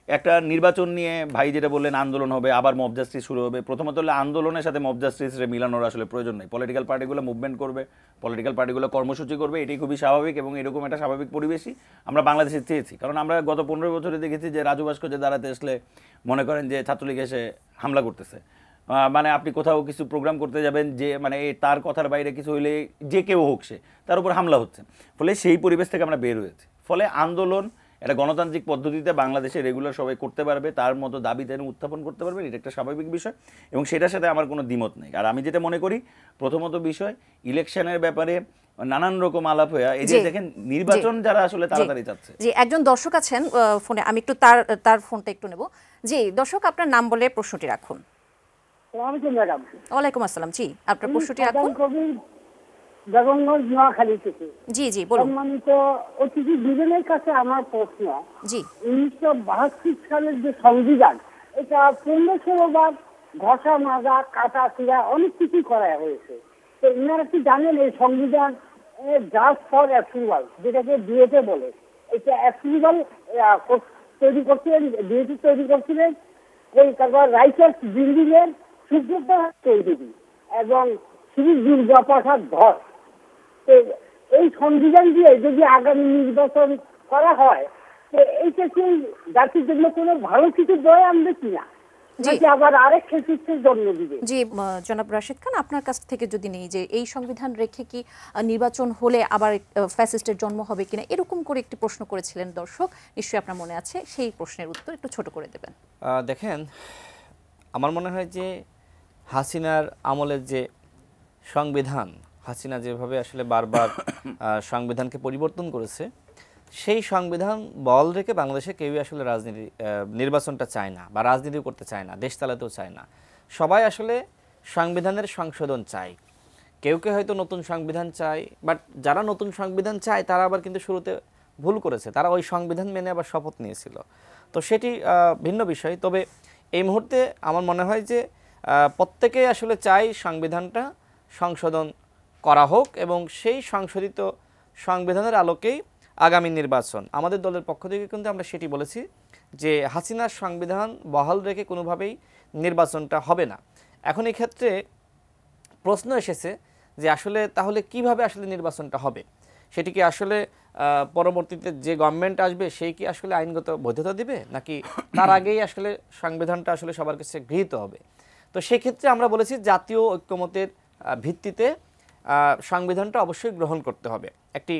একটা নির্বাচন নিয়ে ভাই যেটা বললেন আন্দোলন হবে, আবার মব জাস্টিস শুরু হবে, প্রথমত হলে আন্দোলনের সাথে মব জাস্টিসে মিলানোর আসলে প্রয়োজন নেই। পলিটিক্যাল পার্টিগুলো মুভমেন্ট করবে, পলিটিক্যাল পার্টিগুলো কর্মসূচি করবে, এটাই খুবই স্বাভাবিক, এবং এরকম একটা স্বাভাবিক পরিবেশই আমরা বাংলাদেশে চেয়েছি। কারণ আমরা গত 15 বছরে দেখেছি যে রাজু ভাস্কর্যে দাঁড়াতে আসলে মনে করেন যে ছাত্রলীগ এসে হামলা করতেছে, মানে আপনি কোথাও কিছু প্রোগ্রাম করতে যাবেন, যে মানে তার কথার বাইরে কিছু হইলে যে কেউ হোক সে তার উপর হামলা হচ্ছে। ফলে সেই পরিবেশ থেকে আমরা বের হয়েছি। ফলে আন্দোলন একটা গণতান্ত্রিক পদ্ধতিতে বাংলাদেশে রেগুলার সবাই করতে পারবে, তার মতো দাবি তেন উত্থাপন করতে পারবে, এটা একটা স্বাভাবিক বিষয়, এবং সেটার সাথে আমার কোনো দ্বিমত নেই। আর আমি যেটা মনে করি, প্রথমত বিষয় ইলেকশনের ব্যাপারে নানান রকম আলাপ হয়ে, এই যে দেখেন নির্বাচন যারা আসলে তাড়াতাড়ি চাচ্ছে। জি, একজন দর্শক আছেন ফোনে, আমি একটু তার ফোনটা একটু নেব। জি দর্শক, আপনার নাম বলে প্রশ্নটি রাখুন। ওয়ালাইকুম আসসালাম। জি, আপনার প্রশ্নটি রাখুন। নোয়াখালী থেকে। জি জি বলুন। সম্মানিত অতিথি দুজনের কাছে আমার প্রশ্ন, জি 1972 সালের যে সংবিধান, এটা 15-16 বার ঘষা মাজা কাটা চিরা অনেক কিছু করা হয়েছে। তো ইনারা কি জানেন এই সংবিধান জাস্ট ফর অ্যাপ্রুভাল, যেটাকে বিয়েতে বলে, এটা অ্যাপ্রুভাল তৈরি করছিলেন, বিয়েতে তৈরি করছিলেন কলকাতার রাইটার্স বিল্ডিং এর সুব্রত চৌধুরী এবং শ্রী দুর্গাপ্রসাদ ধর। এই সংবিধান দিয়ে যদি আগামী নির্বাচন করা হয়, তো এইটা কি জাতির জন্য কোনো ভালো কিছু বয়ে আনবে কিনা, নাকি আবার আরেক ক্ষেত্রে জন্ম দিবে? জি জনাব রাশেদ খান, আপনার কাছ থেকে যদি নেই যে এই সংবিধান রেখে কি নির্বাচন হলে আবার ফ্যাসিস্টের জন্ম হবে কিনা, এরকম করে একটি প্রশ্ন করেছিলেন দর্শক, নিশ্চয়ই আপনার মনে আছে, সেই প্রশ্নের উত্তর একটু ছোট করে দেবেন। দেখেন, আমার মনে হয় যে হাসিনার আমলের যে সংবিধান, হাসিনা যেভাবে আসলে বারবার সংবিধানকে পরিবর্তন করেছে, সেই সংবিধান বল রেখে বাংলাদেশে কেউই আসলে নির্বাচনটা চায় না, বা রাজনীতি করতে চায় না, দেশ চালাতেও চায় না। সবাই আসলে সংবিধানের সংশোধন চায়। কেউ কেউ হয়তো নতুন সংবিধান চায়, বাট যারা নতুন সংবিধান চায় তারা আবার কিন্তু শুরুতে ভুল করেছে, তারা ওই সংবিধান মেনে আবার শপথ নিয়েছিল। তো সেটি ভিন্ন বিষয়। তবে এই মুহূর্তে আমার মনে হয় যে প্রত্যেকেই আসলে চাই সংবিধানটা সংশোধন করা হোক, এবং সেই সংশোধিত সংবিধানের আলোকেই আগামী নির্বাচন। আমাদের দলের পক্ষ থেকে কিন্তু আমরা সেটি বলেছি যে হাসিনার সংবিধান বহাল রেখে কোনোভাবেই নির্বাচনটা হবে না। এখন এই ক্ষেত্রে প্রশ্ন এসেছে যে আসলে তাহলে কিভাবে আসলে নির্বাচনটা হবে, সেটি কি আসলে পরবর্তীতে যে গভর্নমেন্ট আসবে সেই কি আসলে আইনগত বৈধতা দিবে, নাকি তার আগেই আসলে সংবিধানটা আসলে সবার কাছে গৃহীত হবে? তো সেই ক্ষেত্রে আমরা বলেছি জাতীয় ঐক্যমতের ভিত্তিতে সংবিধানটা অবশ্যই গ্রহণ করতে হবে। একটি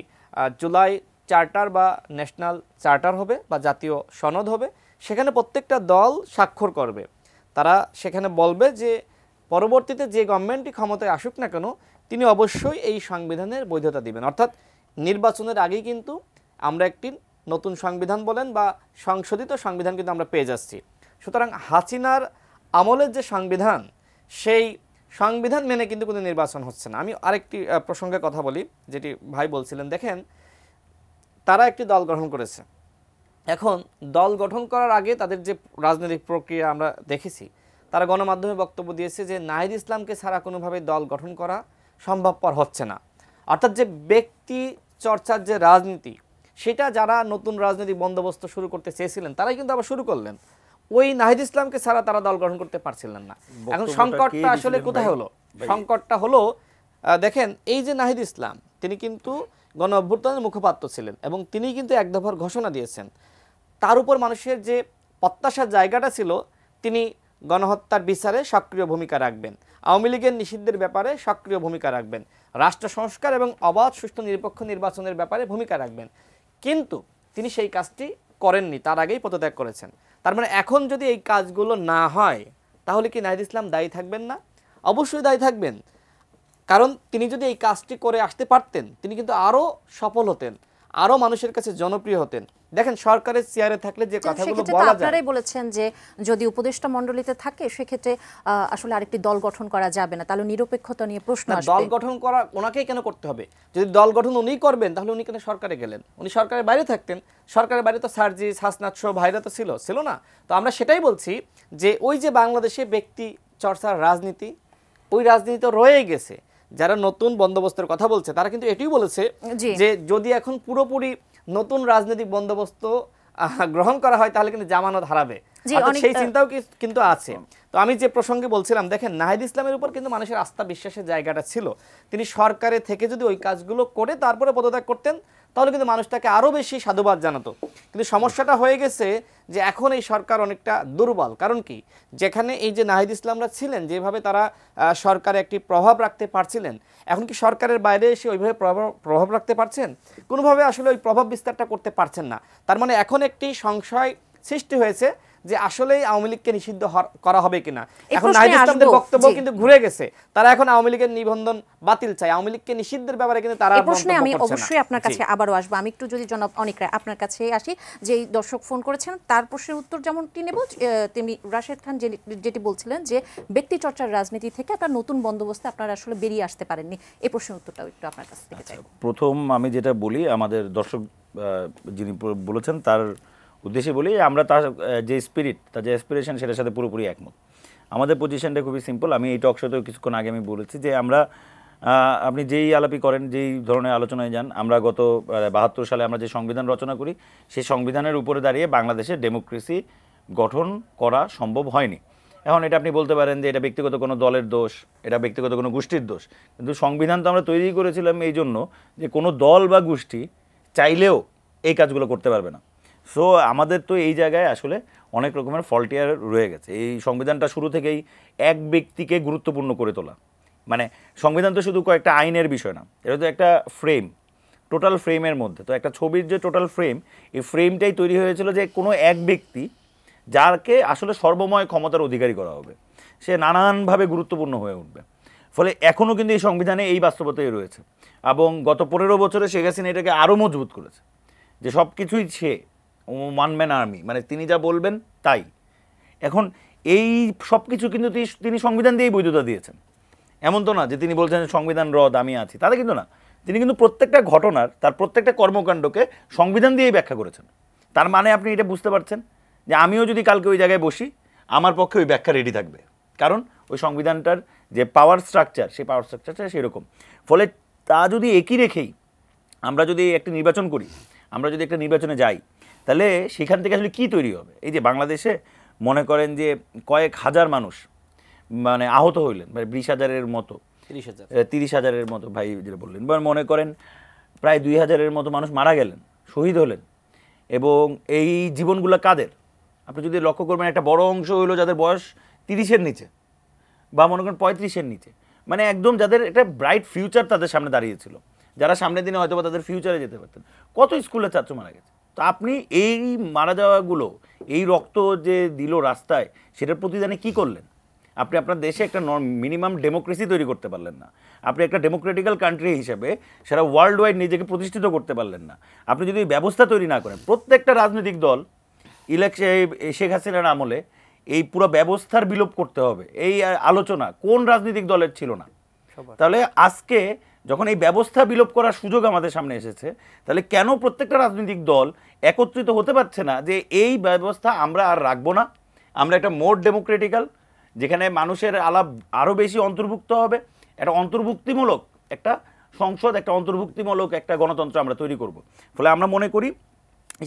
জুলাই চার্টার বা ন্যাশনাল চার্টার হবে বা জাতীয় সনদ হবে, সেখানে প্রত্যেকটা দল স্বাক্ষর করবে। তারা সেখানে বলবে যে পরবর্তীতে যে গভর্নমেন্টই ক্ষমতায় আসুক না কেন, তিনি অবশ্যই এই সংবিধানের বৈধতা দিবেন। অর্থাৎ নির্বাচনের আগেই কিন্তু আমরা একটি নতুন সংবিধান বলেন বা সংশোধিত সংবিধান কিন্তু আমরা পেয়ে যাচ্ছি। সুতরাং হাসিনার আমলের যে সংবিধান, সেই সংবিধান মেনে কিন্তু কোনো নির্বাচন হচ্ছে না। আমি আরেকটি প্রসঙ্গে কথা বলি, যেটি ভাই বলছিলেন। দেখেন, তারা একটি দল গঠন করেছে। এখন দল গঠন করার আগে তাদের যে রাজনৈতিক প্রক্রিয়া আমরা দেখেছি, তারা গণমাধ্যমে বক্তব্য দিয়েছে যে নাহিদ ইসলামকে ছাড়া কোনোভাবে দল গঠন করা সম্ভবপর হচ্ছে না। অর্থাৎ যে ব্যক্তি চর্চার যে রাজনীতি, সেটা যারা নতুন রাজনৈতিক বন্দোবস্ত শুরু করতে চেয়েছিলেন তারাই কিন্তু আবার শুরু করলেন। ওই নাহিদ ইসলামকে ছাড়া তারা দল গঠন করতে পারছিলেন না। এখন সংকটটা আসলে কোথায় হলো? সংকটটা হলো, দেখেন, এই যে নাহিদ ইসলাম, তিনি কিন্তু গণ অভ্যুত্থানের মুখপাত্র ছিলেন এবং তিনি কিন্তু এক দফার ঘোষণা দিয়েছেন। তার উপর মানুষের যে প্রত্যাশার জায়গাটা ছিল, তিনি গণহত্যার বিচারে সক্রিয় ভূমিকা রাখবেন, আওয়ামী লীগের নিষিদ্ধের ব্যাপারে সক্রিয় ভূমিকা রাখবেন, রাষ্ট্র সংস্কার এবং অবাধ সুষ্ঠু নিরপেক্ষ নির্বাচনের ব্যাপারে ভূমিকা রাখবেন। কিন্তু তিনি সেই কাজটি করেননি, তার আগেই পদত্যাগ করেছেন। তার মানে এখন যদি এই কাজগুলো না হয়, তাহলে কি নাহিদ ইসলাম দায়ী থাকবেন না? অবশ্যই দায়ী থাকবেন। কারণ তিনি যদি এই কাজটি করে আসতে পারতেন, তিনি কিন্তু আরও সফল হতেন, আরও মানুষের কাছে জনপ্রিয় হতেন। দেখেন, সরকারের চেয়ারে থাকলে যে কথাগুলো বলা যায়, আপনারাই বলেছেন যে যদি উপদেষ্টা মণ্ডলীতে থাকে সেক্ষেত্রে আসলে আরেকটি দল গঠন করা যাবে না, তাহলে নিরপেক্ষতা নিয়ে প্রশ্ন আসবে। দল গঠন করা ওনাকেই কেন করতে হবে? যদি দল গঠন উনিই করবেন, তাহলে উনি কেন সরকারে গেলেন? উনি সরকারের বাইরে থাকতেন। সরকারের বাইরে তো সার্জিস, হাসনাত সহ ভাইরা তো ছিল না? তো আমরা সেটাই বলছি যে ওই যে বাংলাদেশে ব্যক্তি চর্চার রাজনীতি, ওই রাজনীতি তো রয়েই গেছে। যারা নতুন বন্দোবস্তের কথা বলছে, তারা কিন্তু এটিও বলেছে যে যদি এখন পুরোপুরি নতুন রাজনৈতিক বন্দোবস্ত গ্রহণ করা হয়, তাহলে কিন্তু জামানত হারাবে। সেই চিন্তাও কিন্তু আছে। তো আমি যে প্রসঙ্গে বলছিলাম, দেখেন, নাহিদ ইসলামের উপর কিন্তু মানুষের আস্থা বিশ্বাসের জায়গাটা ছিল। তিনি সরকারে থেকে যদি ওই কাজগুলো করে তারপরে পদত্যাগ করতেন, তাহলে কিন্তু মানুষ তাকে আরও বেশি সাধুবাদ জানাতো। কিন্তু সমস্যাটা হয়ে গেছে যে এখন এই সরকার অনেকটা দুর্বল। কারণ কি, যেখানে এই যে নাহিদ ইসলামরা ছিলেন, যেভাবে তারা সরকারে একটি প্রভাব রাখতে পারছিলেন, এখন কি সরকারের বাইরে এসে ওইভাবে প্রভাব রাখতে পারছেন? কোনোভাবে আসলে ওই প্রভাব বিস্তারটা করতে পারছেন না। তার মানে এখন একটি সংশয় সৃষ্টি হয়েছে যে আসলেই আওয়ামী লীগকে নিষিদ্ধ করা হবে কিনা। এখন নাহিদ ইসলামদের বক্তব্য কিন্তু ঘুরে গেছে, তারা এখন আওয়ামী লীগের নিবন্ধন বাতিল চায়, আওয়ামী লীগকে নিষিদ্ধের ব্যাপারে কিন্তু তারা প্রশ্নে আমি অবশ্যই আপনার কাছে আবারও আসবো। আমি একটু যদি জনাব অনিক রায় আপনার কাছে আসি, যে দর্শক ফোন করেছেন তার প্রশ্নের উত্তর যেমনটি নেব, তেমনি রাশেদ খান যেটি বলছিলেন যে ব্যক্তি চর্চার রাজনীতি থেকে আপনার নতুন বন্দোবস্তে আপনারা আসলে বেরিয়ে আসতে পারেননি, এই প্রশ্নের উত্তরটাও একটু আপনার কাছ থেকে চাই। প্রথম আমি যেটা বলি, আমাদের দর্শক যিনি বলেছেন তার উদ্দেশ্যে বলি, আমরা তার যে স্পিরিট, তার যে অ্যাসপিরেশন, সেটার সাথে পুরোপুরি একমত। আমাদের পজিশনটা খুবই সিম্পল। আমি এই টক শোতেও কিছুক্ষণ আগে আমি বলেছি যে আমরা, আপনি যেই আলাপি করেন, যেই ধরনের আলোচনায় যান, আমরা গত ৭২ সালে আমরা যে সংবিধান রচনা করি, সেই সংবিধানের উপরে দাঁড়িয়ে বাংলাদেশের ডেমোক্রেসি গঠন করা সম্ভব হয়নি। এখন এটা আপনি বলতে পারেন যে এটা ব্যক্তিগত কোনো দলের দোষ, এটা ব্যক্তিগত কোনো গোষ্ঠীর দোষ, কিন্তু সংবিধান তো আমরা তৈরি করেছিলাম এই জন্য যে কোনো দল বা গোষ্ঠী চাইলেও এই কাজগুলো করতে পারবে না। সো আমাদের তো এই জায়গায় আসলে অনেক রকমের ফল্টিয়ার রয়ে গেছে। এই সংবিধানটা শুরু থেকেই এক ব্যক্তিকে গুরুত্বপূর্ণ করে তোলা, মানে সংবিধান তো শুধু কয়েকটা আইনের বিষয় না, এটা তো একটা ফ্রেম, টোটাল ফ্রেমের মধ্যে তো একটা ছবির যে টোটাল ফ্রেম, এই ফ্রেমটাই তৈরি হয়েছিল যে কোনো এক ব্যক্তি যাকে আসলে সর্বময় ক্ষমতার অধিকারী করা হবে, সে নানানভাবে গুরুত্বপূর্ণ হয়ে উঠবে। ফলে এখনও কিন্তু এই সংবিধানে এই বাস্তবতাই রয়েছে, এবং গত 15 বছরে শেখ হাসিনা এটাকে আরও মজবুত করেছে যে সব কিছুই সে ওয়ান ম্যান আর্মি, মানে তিনি যা বলবেন তাই। এখন এই সব কিছু কিন্তু তিনি সংবিধান দিয়েই বৈধতা দিয়েছেন। এমন তো না যে তিনি বলছেন সংবিধান রদ, আমি আছি, তাতে কিন্তু না। তিনি কিন্তু প্রত্যেকটা ঘটনার, তার প্রত্যেকটা কর্মকাণ্ডকে সংবিধান দিয়েই ব্যাখ্যা করেছেন। তার মানে আপনি এটা বুঝতে পারছেন যে আমিও যদি কালকে ওই জায়গায় বসি, আমার পক্ষে ওই ব্যাখ্যা রেডি থাকবে, কারণ ওই সংবিধানটার যে পাওয়ার স্ট্রাকচার, সেই পাওয়ার স্ট্রাকচারটা সেরকম। ফলে তা যদি একই রেখেই আমরা যদি একটা নির্বাচন করি, আমরা যদি একটা নির্বাচনে যাই, তাহলে সেখান থেকে আসলে কী তৈরি হবে? এই যে বাংলাদেশে মনে করেন যে কয়েক হাজার মানুষ মানে আহত হইলেন, মানে 20,000-এর মতো, 30,000-এর মতো ভাই যেটা বললেন, বা মনে করেন প্রায় 2,000-এর মতো মানুষ মারা গেলেন, শহীদ হলেন। এবং এই জীবনগুলো কাদের? আপনি যদি লক্ষ্য করবেন, একটা বড় অংশ হইলো যাদের বয়স 30-এর নিচে, বা মনে করেন 35-এর নিচে, মানে একদম যাদের একটা ব্রাইট ফিউচার তাদের সামনে দাঁড়িয়েছিল, যারা সামনের দিনে হয়তো বা তাদের ফিউচারে যেতে পারতেন। কত স্কুলের ছাত্র মারা গেছে। তো আপনি এই মারা যাওয়াগুলো, এই রক্ত যে দিল রাস্তায়, সেটার প্রতিদানে কি করলেন? আপনি আপনার দেশে একটা মিনিমাম ডেমোক্রেসি তৈরি করতে পারলেন না, আপনি একটা ডেমোক্রেটিক্যাল কান্ট্রি হিসেবে সারা ওয়ার্ল্ড ওয়াইড নিজেকে প্রতিষ্ঠিত করতে পারলেন না, আপনি যদি ব্যবস্থা তৈরি না করেন। প্রত্যেকটা রাজনৈতিক দল ইলেকশন শেখ হাসিনার আমলে এই পুরো ব্যবস্থার বিলোপ করতে হবে, এই আলোচনা কোন রাজনৈতিক দলের ছিল না। তাহলে আজকে যখন এই ব্যবস্থা বিলোপ করার সুযোগ আমাদের সামনে এসেছে, তাহলে কেন প্রত্যেকটা রাজনৈতিক দল একত্রিত হতে পারছে না যে এই ব্যবস্থা আমরা আর রাখবো না, আমরা একটা মোর ডেমোক্রেটিক্যাল, যেখানে মানুষের আলাপ আরও বেশি অন্তর্ভুক্ত হবে, একটা অন্তর্ভুক্তিমূলক একটা সংসদ, একটা অন্তর্ভুক্তিমূলক একটা গণতন্ত্র আমরা তৈরি করব। ফলে আমরা মনে করি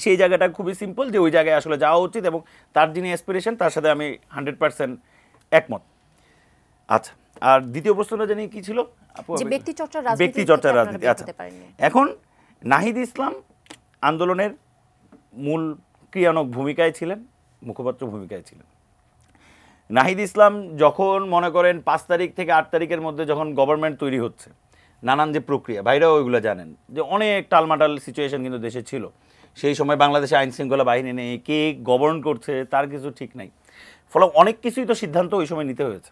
সেই জায়গাটা খুবই সিম্পল, যে ওই জায়গায় আসলে যাওয়া উচিত, এবং তার যিনি অ্যাসপিরেশন তার সাথে আমি 100% একমত। আচ্ছা, আর দ্বিতীয় প্রশ্নটা জানি কি ছিল আপু? যে ব্যক্তি চর্চার রাজনীতি, ব্যক্তি চর্চার রাজনীতি। আচ্ছা, এখন নাহিদ ইসলাম আন্দোলনের মূল ক্রিয়ানক ভূমিকায় ছিলেন, মুখপাত্র ভূমিকায় ছিলেন। নাহিদ ইসলাম যখন মনে করেন 5 তারিখ থেকে 8 তারিখের মধ্যে যখন গভর্নমেন্ট তৈরি হচ্ছে, নানান যে প্রক্রিয়া, ভাইরাও ওইগুলো জানেন যে অনেক টালমাটাল সিচুয়েশন কিন্তু দেশে ছিল। সেই সময় বাংলাদেশে আইন শৃঙ্খলা বাহিনী নেই, কে গভর্ন করছে তার কিছু ঠিক নাই, ফলে অনেক কিছুই তো সিদ্ধান্ত ওই সময় নিতে হয়েছে।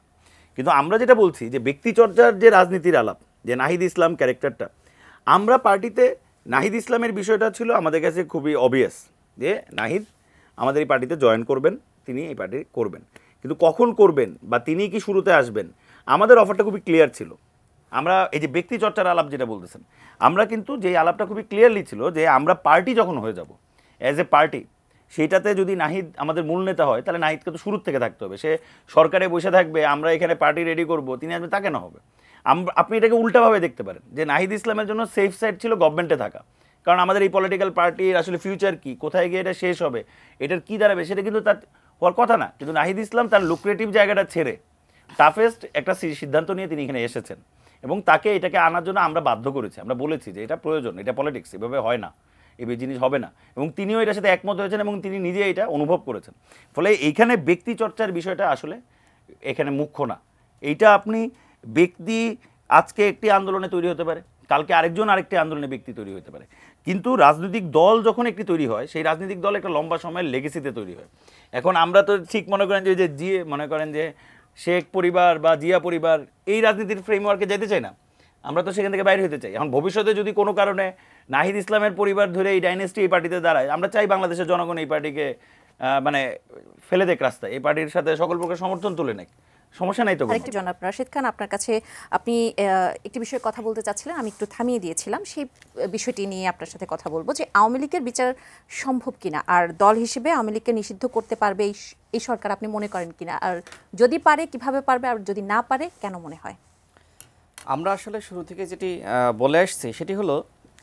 কিন্তু আমরা যেটা বলছি যে ব্যক্তিচর্চার যে রাজনীতির আলাপ, যে নাহিদ ইসলাম ক্যারেক্টারটা, আমরা পার্টিতে নাহিদ ইসলামের বিষয়টা ছিল আমাদের কাছে খুবই অবভিয়াস যে নাহিদ আমাদের এই পার্টিতে জয়েন করবেন, তিনি এই পার্টি করবেন, কিন্তু কখন করবেন বা তিনি কি শুরুতে আসবেন, আমাদের অফারটা খুবই ক্লিয়ার ছিল। আমরা এই যে ব্যক্তি চর্চার আলাপ যেটা বলতেছেন, আমরা কিন্তু যে আলাপটা খুবই ক্লিয়ারলি ছিল যে আমরা পার্টি যখন হয়ে যাব অ্যাজ এ পার্টি, সেইটাতে যদি নাহিদ আমাদের মূল নেতা হয়, তাহলে নাহিদকে তো শুরুর থেকে থাকতে হবে। সে সরকারে বসে থাকবে, আমরা এখানে পার্টি রেডি করব, তিনি আসবেন, তাকে না হবে। আপনি এটাকে উল্টাভাবে দেখতে পারেন যে নাহিদ ইসলামের জন্য সেফ সাইড ছিল গভর্নমেন্টে থাকা, কারণ আমাদের এই পলিটিক্যাল পার্টির আসলে ফিউচার কি, কোথায় গিয়ে এটা শেষ হবে, এটার কি দাঁড়াবে, সেটা কিন্তু তার হওয়ার কথা না। কিন্তু নাহিদ ইসলাম তার লুক্রেটিভ জায়গাটা ছেড়ে টাফেস্ট একটা সিদ্ধান্ত নিয়ে তিনি এখানে এসেছেন, এবং তাকে এটাকে আনার জন্য আমরা বাধ্য করেছি। আমরা বলেছি যে এটা প্রয়োজন, এটা পলিটিক্স, এভাবে হয় না, এই জিনিস হবে না, এবং তিনিও এটার সাথে একমত হয়েছেন এবং তিনি নিজে এটা অনুভব করেছেন। ফলে এইখানে ব্যক্তি চর্চার বিষয়টা আসলে এখানে মুখ্য না। এইটা আপনি ব্যক্তি আজকে একটি আন্দোলনে তৈরি হতে পারে, কালকে আরেকজন আরেকটি আন্দোলনে ব্যক্তি তৈরি হতে পারে, কিন্তু রাজনৈতিক দল যখন একটি তৈরি হয়, সেই রাজনৈতিক দল একটা লম্বা সময়ের লেগেসিতে তৈরি হয়। এখন আমরা তো ঠিক মনে করেন যে জিয়ে মনে করেন যে শেখ পরিবার বা জিয়া পরিবার এই রাজনীতির ফ্রেমওয়ার্কে যেতে চাই না, আমরা তো সেখান থেকে বাইরে হতে চাই। এখন ভবিষ্যতে যদি কোনো কারণে নাহিদ ইসলামের পরিবার ধরে এই ডাইনেস্টি এই পার্টিতে দাঁড়ায়, আমরা চাই বাংলাদেশের জনগণ এই পার্টিকে মানে ফেলে দেখ রাস্তায়, এই পার্টির সাথে সকল প্রকার সমর্থন তুলে নেয়, সমস্যা নাই তো। আরেকটি জনাব রাশেদ খান, আপনার কাছে আপনি একটি বিষয়ে কথা বলতে চাচ্ছিলেন, আমি একটু থামিয়ে দিয়েছিলাম, সেই বিষয়টি নিয়ে আপনার সাথে কথা বলবো যে আওয়ামী লীগের বিচার সম্ভব কিনা, আর দল হিসেবে আওয়ামী লীগকে নিষিদ্ধ করতে পারবে এই সরকার আপনি মনে করেন কিনা, আর যদি পারে কিভাবে পারবে, আর যদি না পারে কেন মনে হয়? আমরা আসলে শুরু থেকে যেটি বলে আসছি সেটি হলো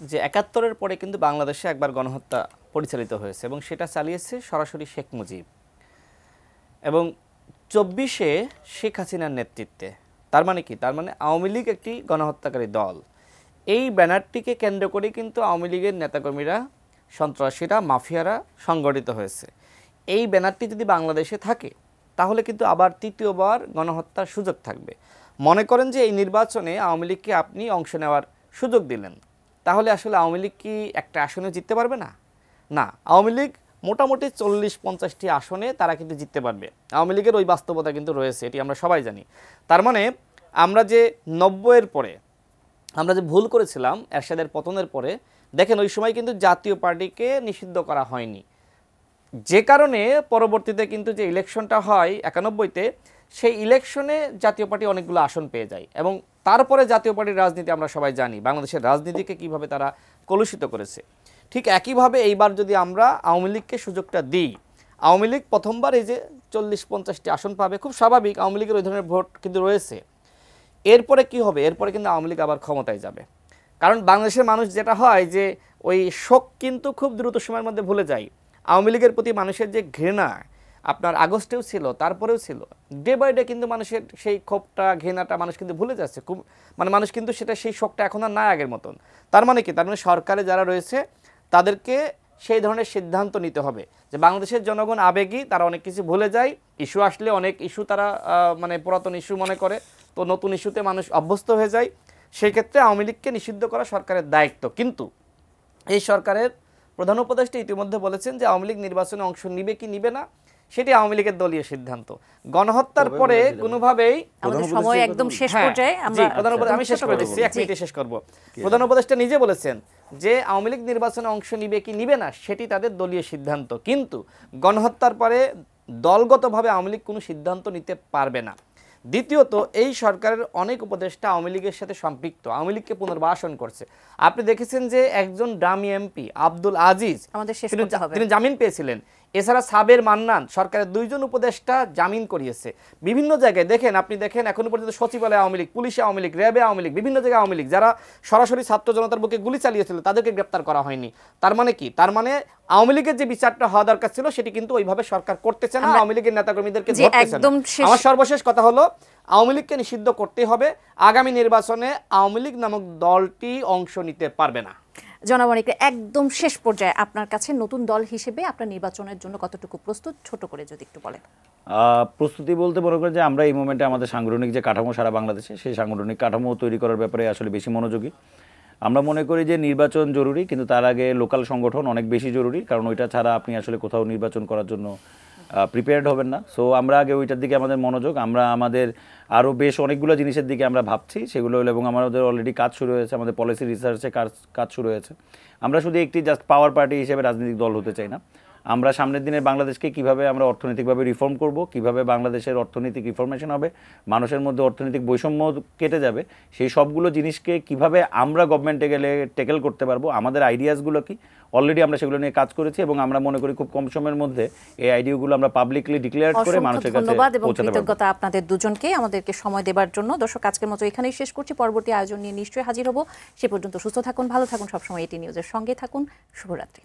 যে ৭১-এর পরে কিন্তু বাংলাদেশে একবার গণহত্যা পরিচালিত হয়েছে, এবং সেটা চালিয়েছে সরাসরি শেখ মুজিব, এবং ২৪-এ শেখ হাসিনার নেতৃত্বে। তার মানে কি? তার মানে আওয়ামী লীগ একটি গণহত্যাকারী দল। এই ব্যানারটিকে কেন্দ্র করে কিন্তু আওয়ামী লীগের নেতাকর্মীরা, সন্ত্রাসীরা, মাফিয়ারা সংগঠিত হয়েছে। এই ব্যানারটি যদি বাংলাদেশে থাকে, তাহলে কিন্তু আবার তৃতীয়বার গণহত্যার সুযোগ থাকবে। মনে করেন যে এই নির্বাচনে আওয়ামী লীগকে আপনি অংশ নেওয়ার সুযোগ দিলেন, তাহলে আসলে আওয়ামী লীগ কি একটা আসনে জিততে পারবে না? না, আওয়ামী লীগ মোটামুটি ৪০-৫০টি আসনে তারা কিন্তু জিততে পারবে। আওয়ামী লীগের ওই বাস্তবতা কিন্তু রয়েছে, এটি আমরা সবাই জানি। তার মানে আমরা যে ৯০-এর পরে আমরা যে ভুল করেছিলাম এরশাদের পতনের পরে, দেখেন ওই সময় কিন্তু জাতীয় পার্টিকে নিষিদ্ধ করা হয়নি, যে কারণে পরবর্তীতে কিন্তু যে ইলেকশনটা হয় ৯১-তে, সেই ইলেকশনে জাতীয় পার্টি অনেকগুলো আসন পেয়ে যায়, এবং তারপরে জাতীয় পার্টির রাজনীতি আমরা সবাই জানি বাংলাদেশের রাজনীতিকে কিভাবে তারা কলুষিত করেছে। ঠিক একইভাবে এইবার যদি আমরা আওয়ামী লীগকে সুযোগটা দিই, আওয়ামী লীগ প্রথমবার এই যে ৪০-৫০টি আসন পাবে, খুব স্বাভাবিক, আওয়ামী লীগের ওই ধরনের ভোট কিন্তু রয়েছে। এরপরে কি হবে? এরপরে কিন্তু আওয়ামী লীগ আবার ক্ষমতায় যাবে, কারণ বাংলাদেশের মানুষ যেটা হয় যে ওই শোক কিন্তু খুব দ্রুত সময়ের মধ্যে ভুলে যায়। আওয়ামী লীগের প্রতি মানুষের যে ঘৃণা আপনার আগস্টেও ছিল, তারপরেও ছিল, ডে বাই ডে কিন্তু মানুষের সেই ক্ষোভটা, ঘৃণাটা মানুষ কিন্তু ভুলে যাচ্ছে, খুব মানে মানুষ কিন্তু সেটা, সেই শোকটা এখন আর নাই আগের মতন। তার মানে কি? তার মানে সরকারে যারা রয়েছে তাদেরকে সেই ধরনের সিদ্ধান্ত নিতে হবে যে বাংলাদেশের জনগণ আবেগী, তারা অনেক কিছু ভুলে যায়, ইস্যু আসলে অনেক ইস্যু তারা মানে পুরাতন ইস্যু মনে করে, তো নতুন ইস্যুতে মানুষ অভ্যস্ত হয়ে যায়। সেই ক্ষেত্রে আওয়ামী লীগকে নিষিদ্ধ করা সরকারের দায়িত্ব। কিন্তু এই সরকারের প্রধান উপদেষ্টা ইতিমধ্যে বলেছেন যে আওয়ামী লীগ নির্বাচনে অংশ নিবে কি নিবে না সেটি আওয়ামী লীগের দলীয় সিদ্ধান্ত। গণহত্যার পরে কোনোভাবেই আমাদের সময় একদম শেষ পর্যায়ে জি, আমি শেষ করে দিচ্ছি, 1 মিনিটে শেষ করব। প্রধান উপদেষ্টা নিজে বলেছেন যে আওয়ামী লীগ নির্বাচনে অংশ নিবে কি নিবে না সেটি তাদের দলীয় সিদ্ধান্ত, কিন্তু গণহত্যার পরে দলগতভাবে আওয়ামী লীগ কোনো সিদ্ধান্ত নিতে পারবে না। দ্বিতীয়ত, এই সরকারের অনেক উপদেষ্টা আওয়ামী লীগের সাথে সম্পৃক্ত, আওয়ামী লীগকে পুনর্বাসন করছে। আপনি দেখেছেন যে একজন ডামি এমপি আব্দুল আজিজ তিনি জামিন পেয়েছিলেন। এছাড়া সাবের মান্নান সরকারের 2 জন উপদেষ্টা জামিন করিয়েছে। বিভিন্ন জায়গায় আপনি দেখেন এখনো পর্যন্ত সচিবালয়ে আওয়ামী লীগ, পুলিশে আওয়ামী লীগ, র্যাবে আওয়ামী লীগ, বিভিন্ন জায়গায় আওয়ামী লীগ যারা সরাসরি ছাত্র জনতার বুকে গুলি চালিয়েছিল তাদেরকে গ্রেপ্তার করা হয়নি। তার মানে কি? তার মানে আওয়ামী লীগের যে বিচারটা হওয়া দরকার ছিল সেটি কিন্তু ওইভাবে সরকার করতেছে না, আওয়ামী লীগের নেতাকর্মীদেরকে ধরতেছে না। আমার সর্বশেষ কথা হলো আওয়ামী লীগকে নিষিদ্ধ করতেই হবে। আগামী নির্বাচনে আওয়ামী লীগ নামক দলটি অংশ নিতে পারবে না। জনাব অনিক, একদম শেষ পর্যায়ে আপনার কাছে নতুন দল হিসেবে আপনার নির্বাচনের জন্য কতটুকু প্রস্তুত, ছোট করে যদি একটু বলেন। প্রস্তুতি বলতে মনে করেন যে আমরা এই মোমেন্টে আমাদের সাংগঠনিক যে কাঠামো সারা বাংলাদেশে, সেই সাংগঠনিক কাঠামো তৈরি করার ব্যাপারে আসলে বেশি মনোযোগী। আমরা মনে করি যে নির্বাচন জরুরি, কিন্তু তার আগে লোকাল সংগঠন অনেক বেশি জরুরি, কারণ ওইটা ছাড়া আপনি আসলে কোথাও নির্বাচন করার জন্য প্রিপেয়ার্ড হবেন না। সো আমরা আগে ওইটার দিকে আমাদের মনোযোগ, আমরা আমাদের আরও বেশ অনেকগুলো জিনিসের দিকে আমরা ভাবছি, সেগুলো হলো, এবং আমাদের অলরেডি কাজ শুরু হয়েছে, আমাদের পলিসি রিসার্চে কাজ শুরু হয়েছে। আমরা শুধু একটি জাস্ট পাওয়ার পার্টি হিসেবে রাজনৈতিক দল হতে চাই না। আমরা সামনের দিনের বাংলাদেশকে কিভাবে আমরা অর্থনৈতিকভাবে রিফর্ম করব, কিভাবে বাংলাদেশের অর্থনৈতিক রিফরমেশন হবে, মানুষের মধ্যে অর্থনৈতিক বৈষম্য কেটে যাবে, সেই সবগুলো জিনিসকে কিভাবে আমরা গভর্নমেন্টে গেলে ট্যাকেল করতে পারবো, আমাদের আইডিয়াসগুলো কি, অলরেডি আমরা সেগুলো নিয়ে কাজ করেছি, এবং আমরা মনে করি খুব কম সময়ের মধ্যে এই আইডিয়াগুলো আমরা পাবলিকলি ডিক্লেয়ার করে মানুষের কাছে ধন্যবাদ এবং পৌঁছাতে পারবো। কৃতজ্ঞতা আপনাদের দুজনকে আমাদেরকে সময় দেওয়ার জন্য। দর্শক, আজকের মতো এখানেই শেষ করছি। পরবর্তী আয়োজন নিয়ে নিশ্চয়ই হাজির হব। সে পর্যন্ত সুস্থ থাকুন, ভালো থাকুন, সবসময় এটি নিউজের সঙ্গে থাকুন। শুভরাত্রি।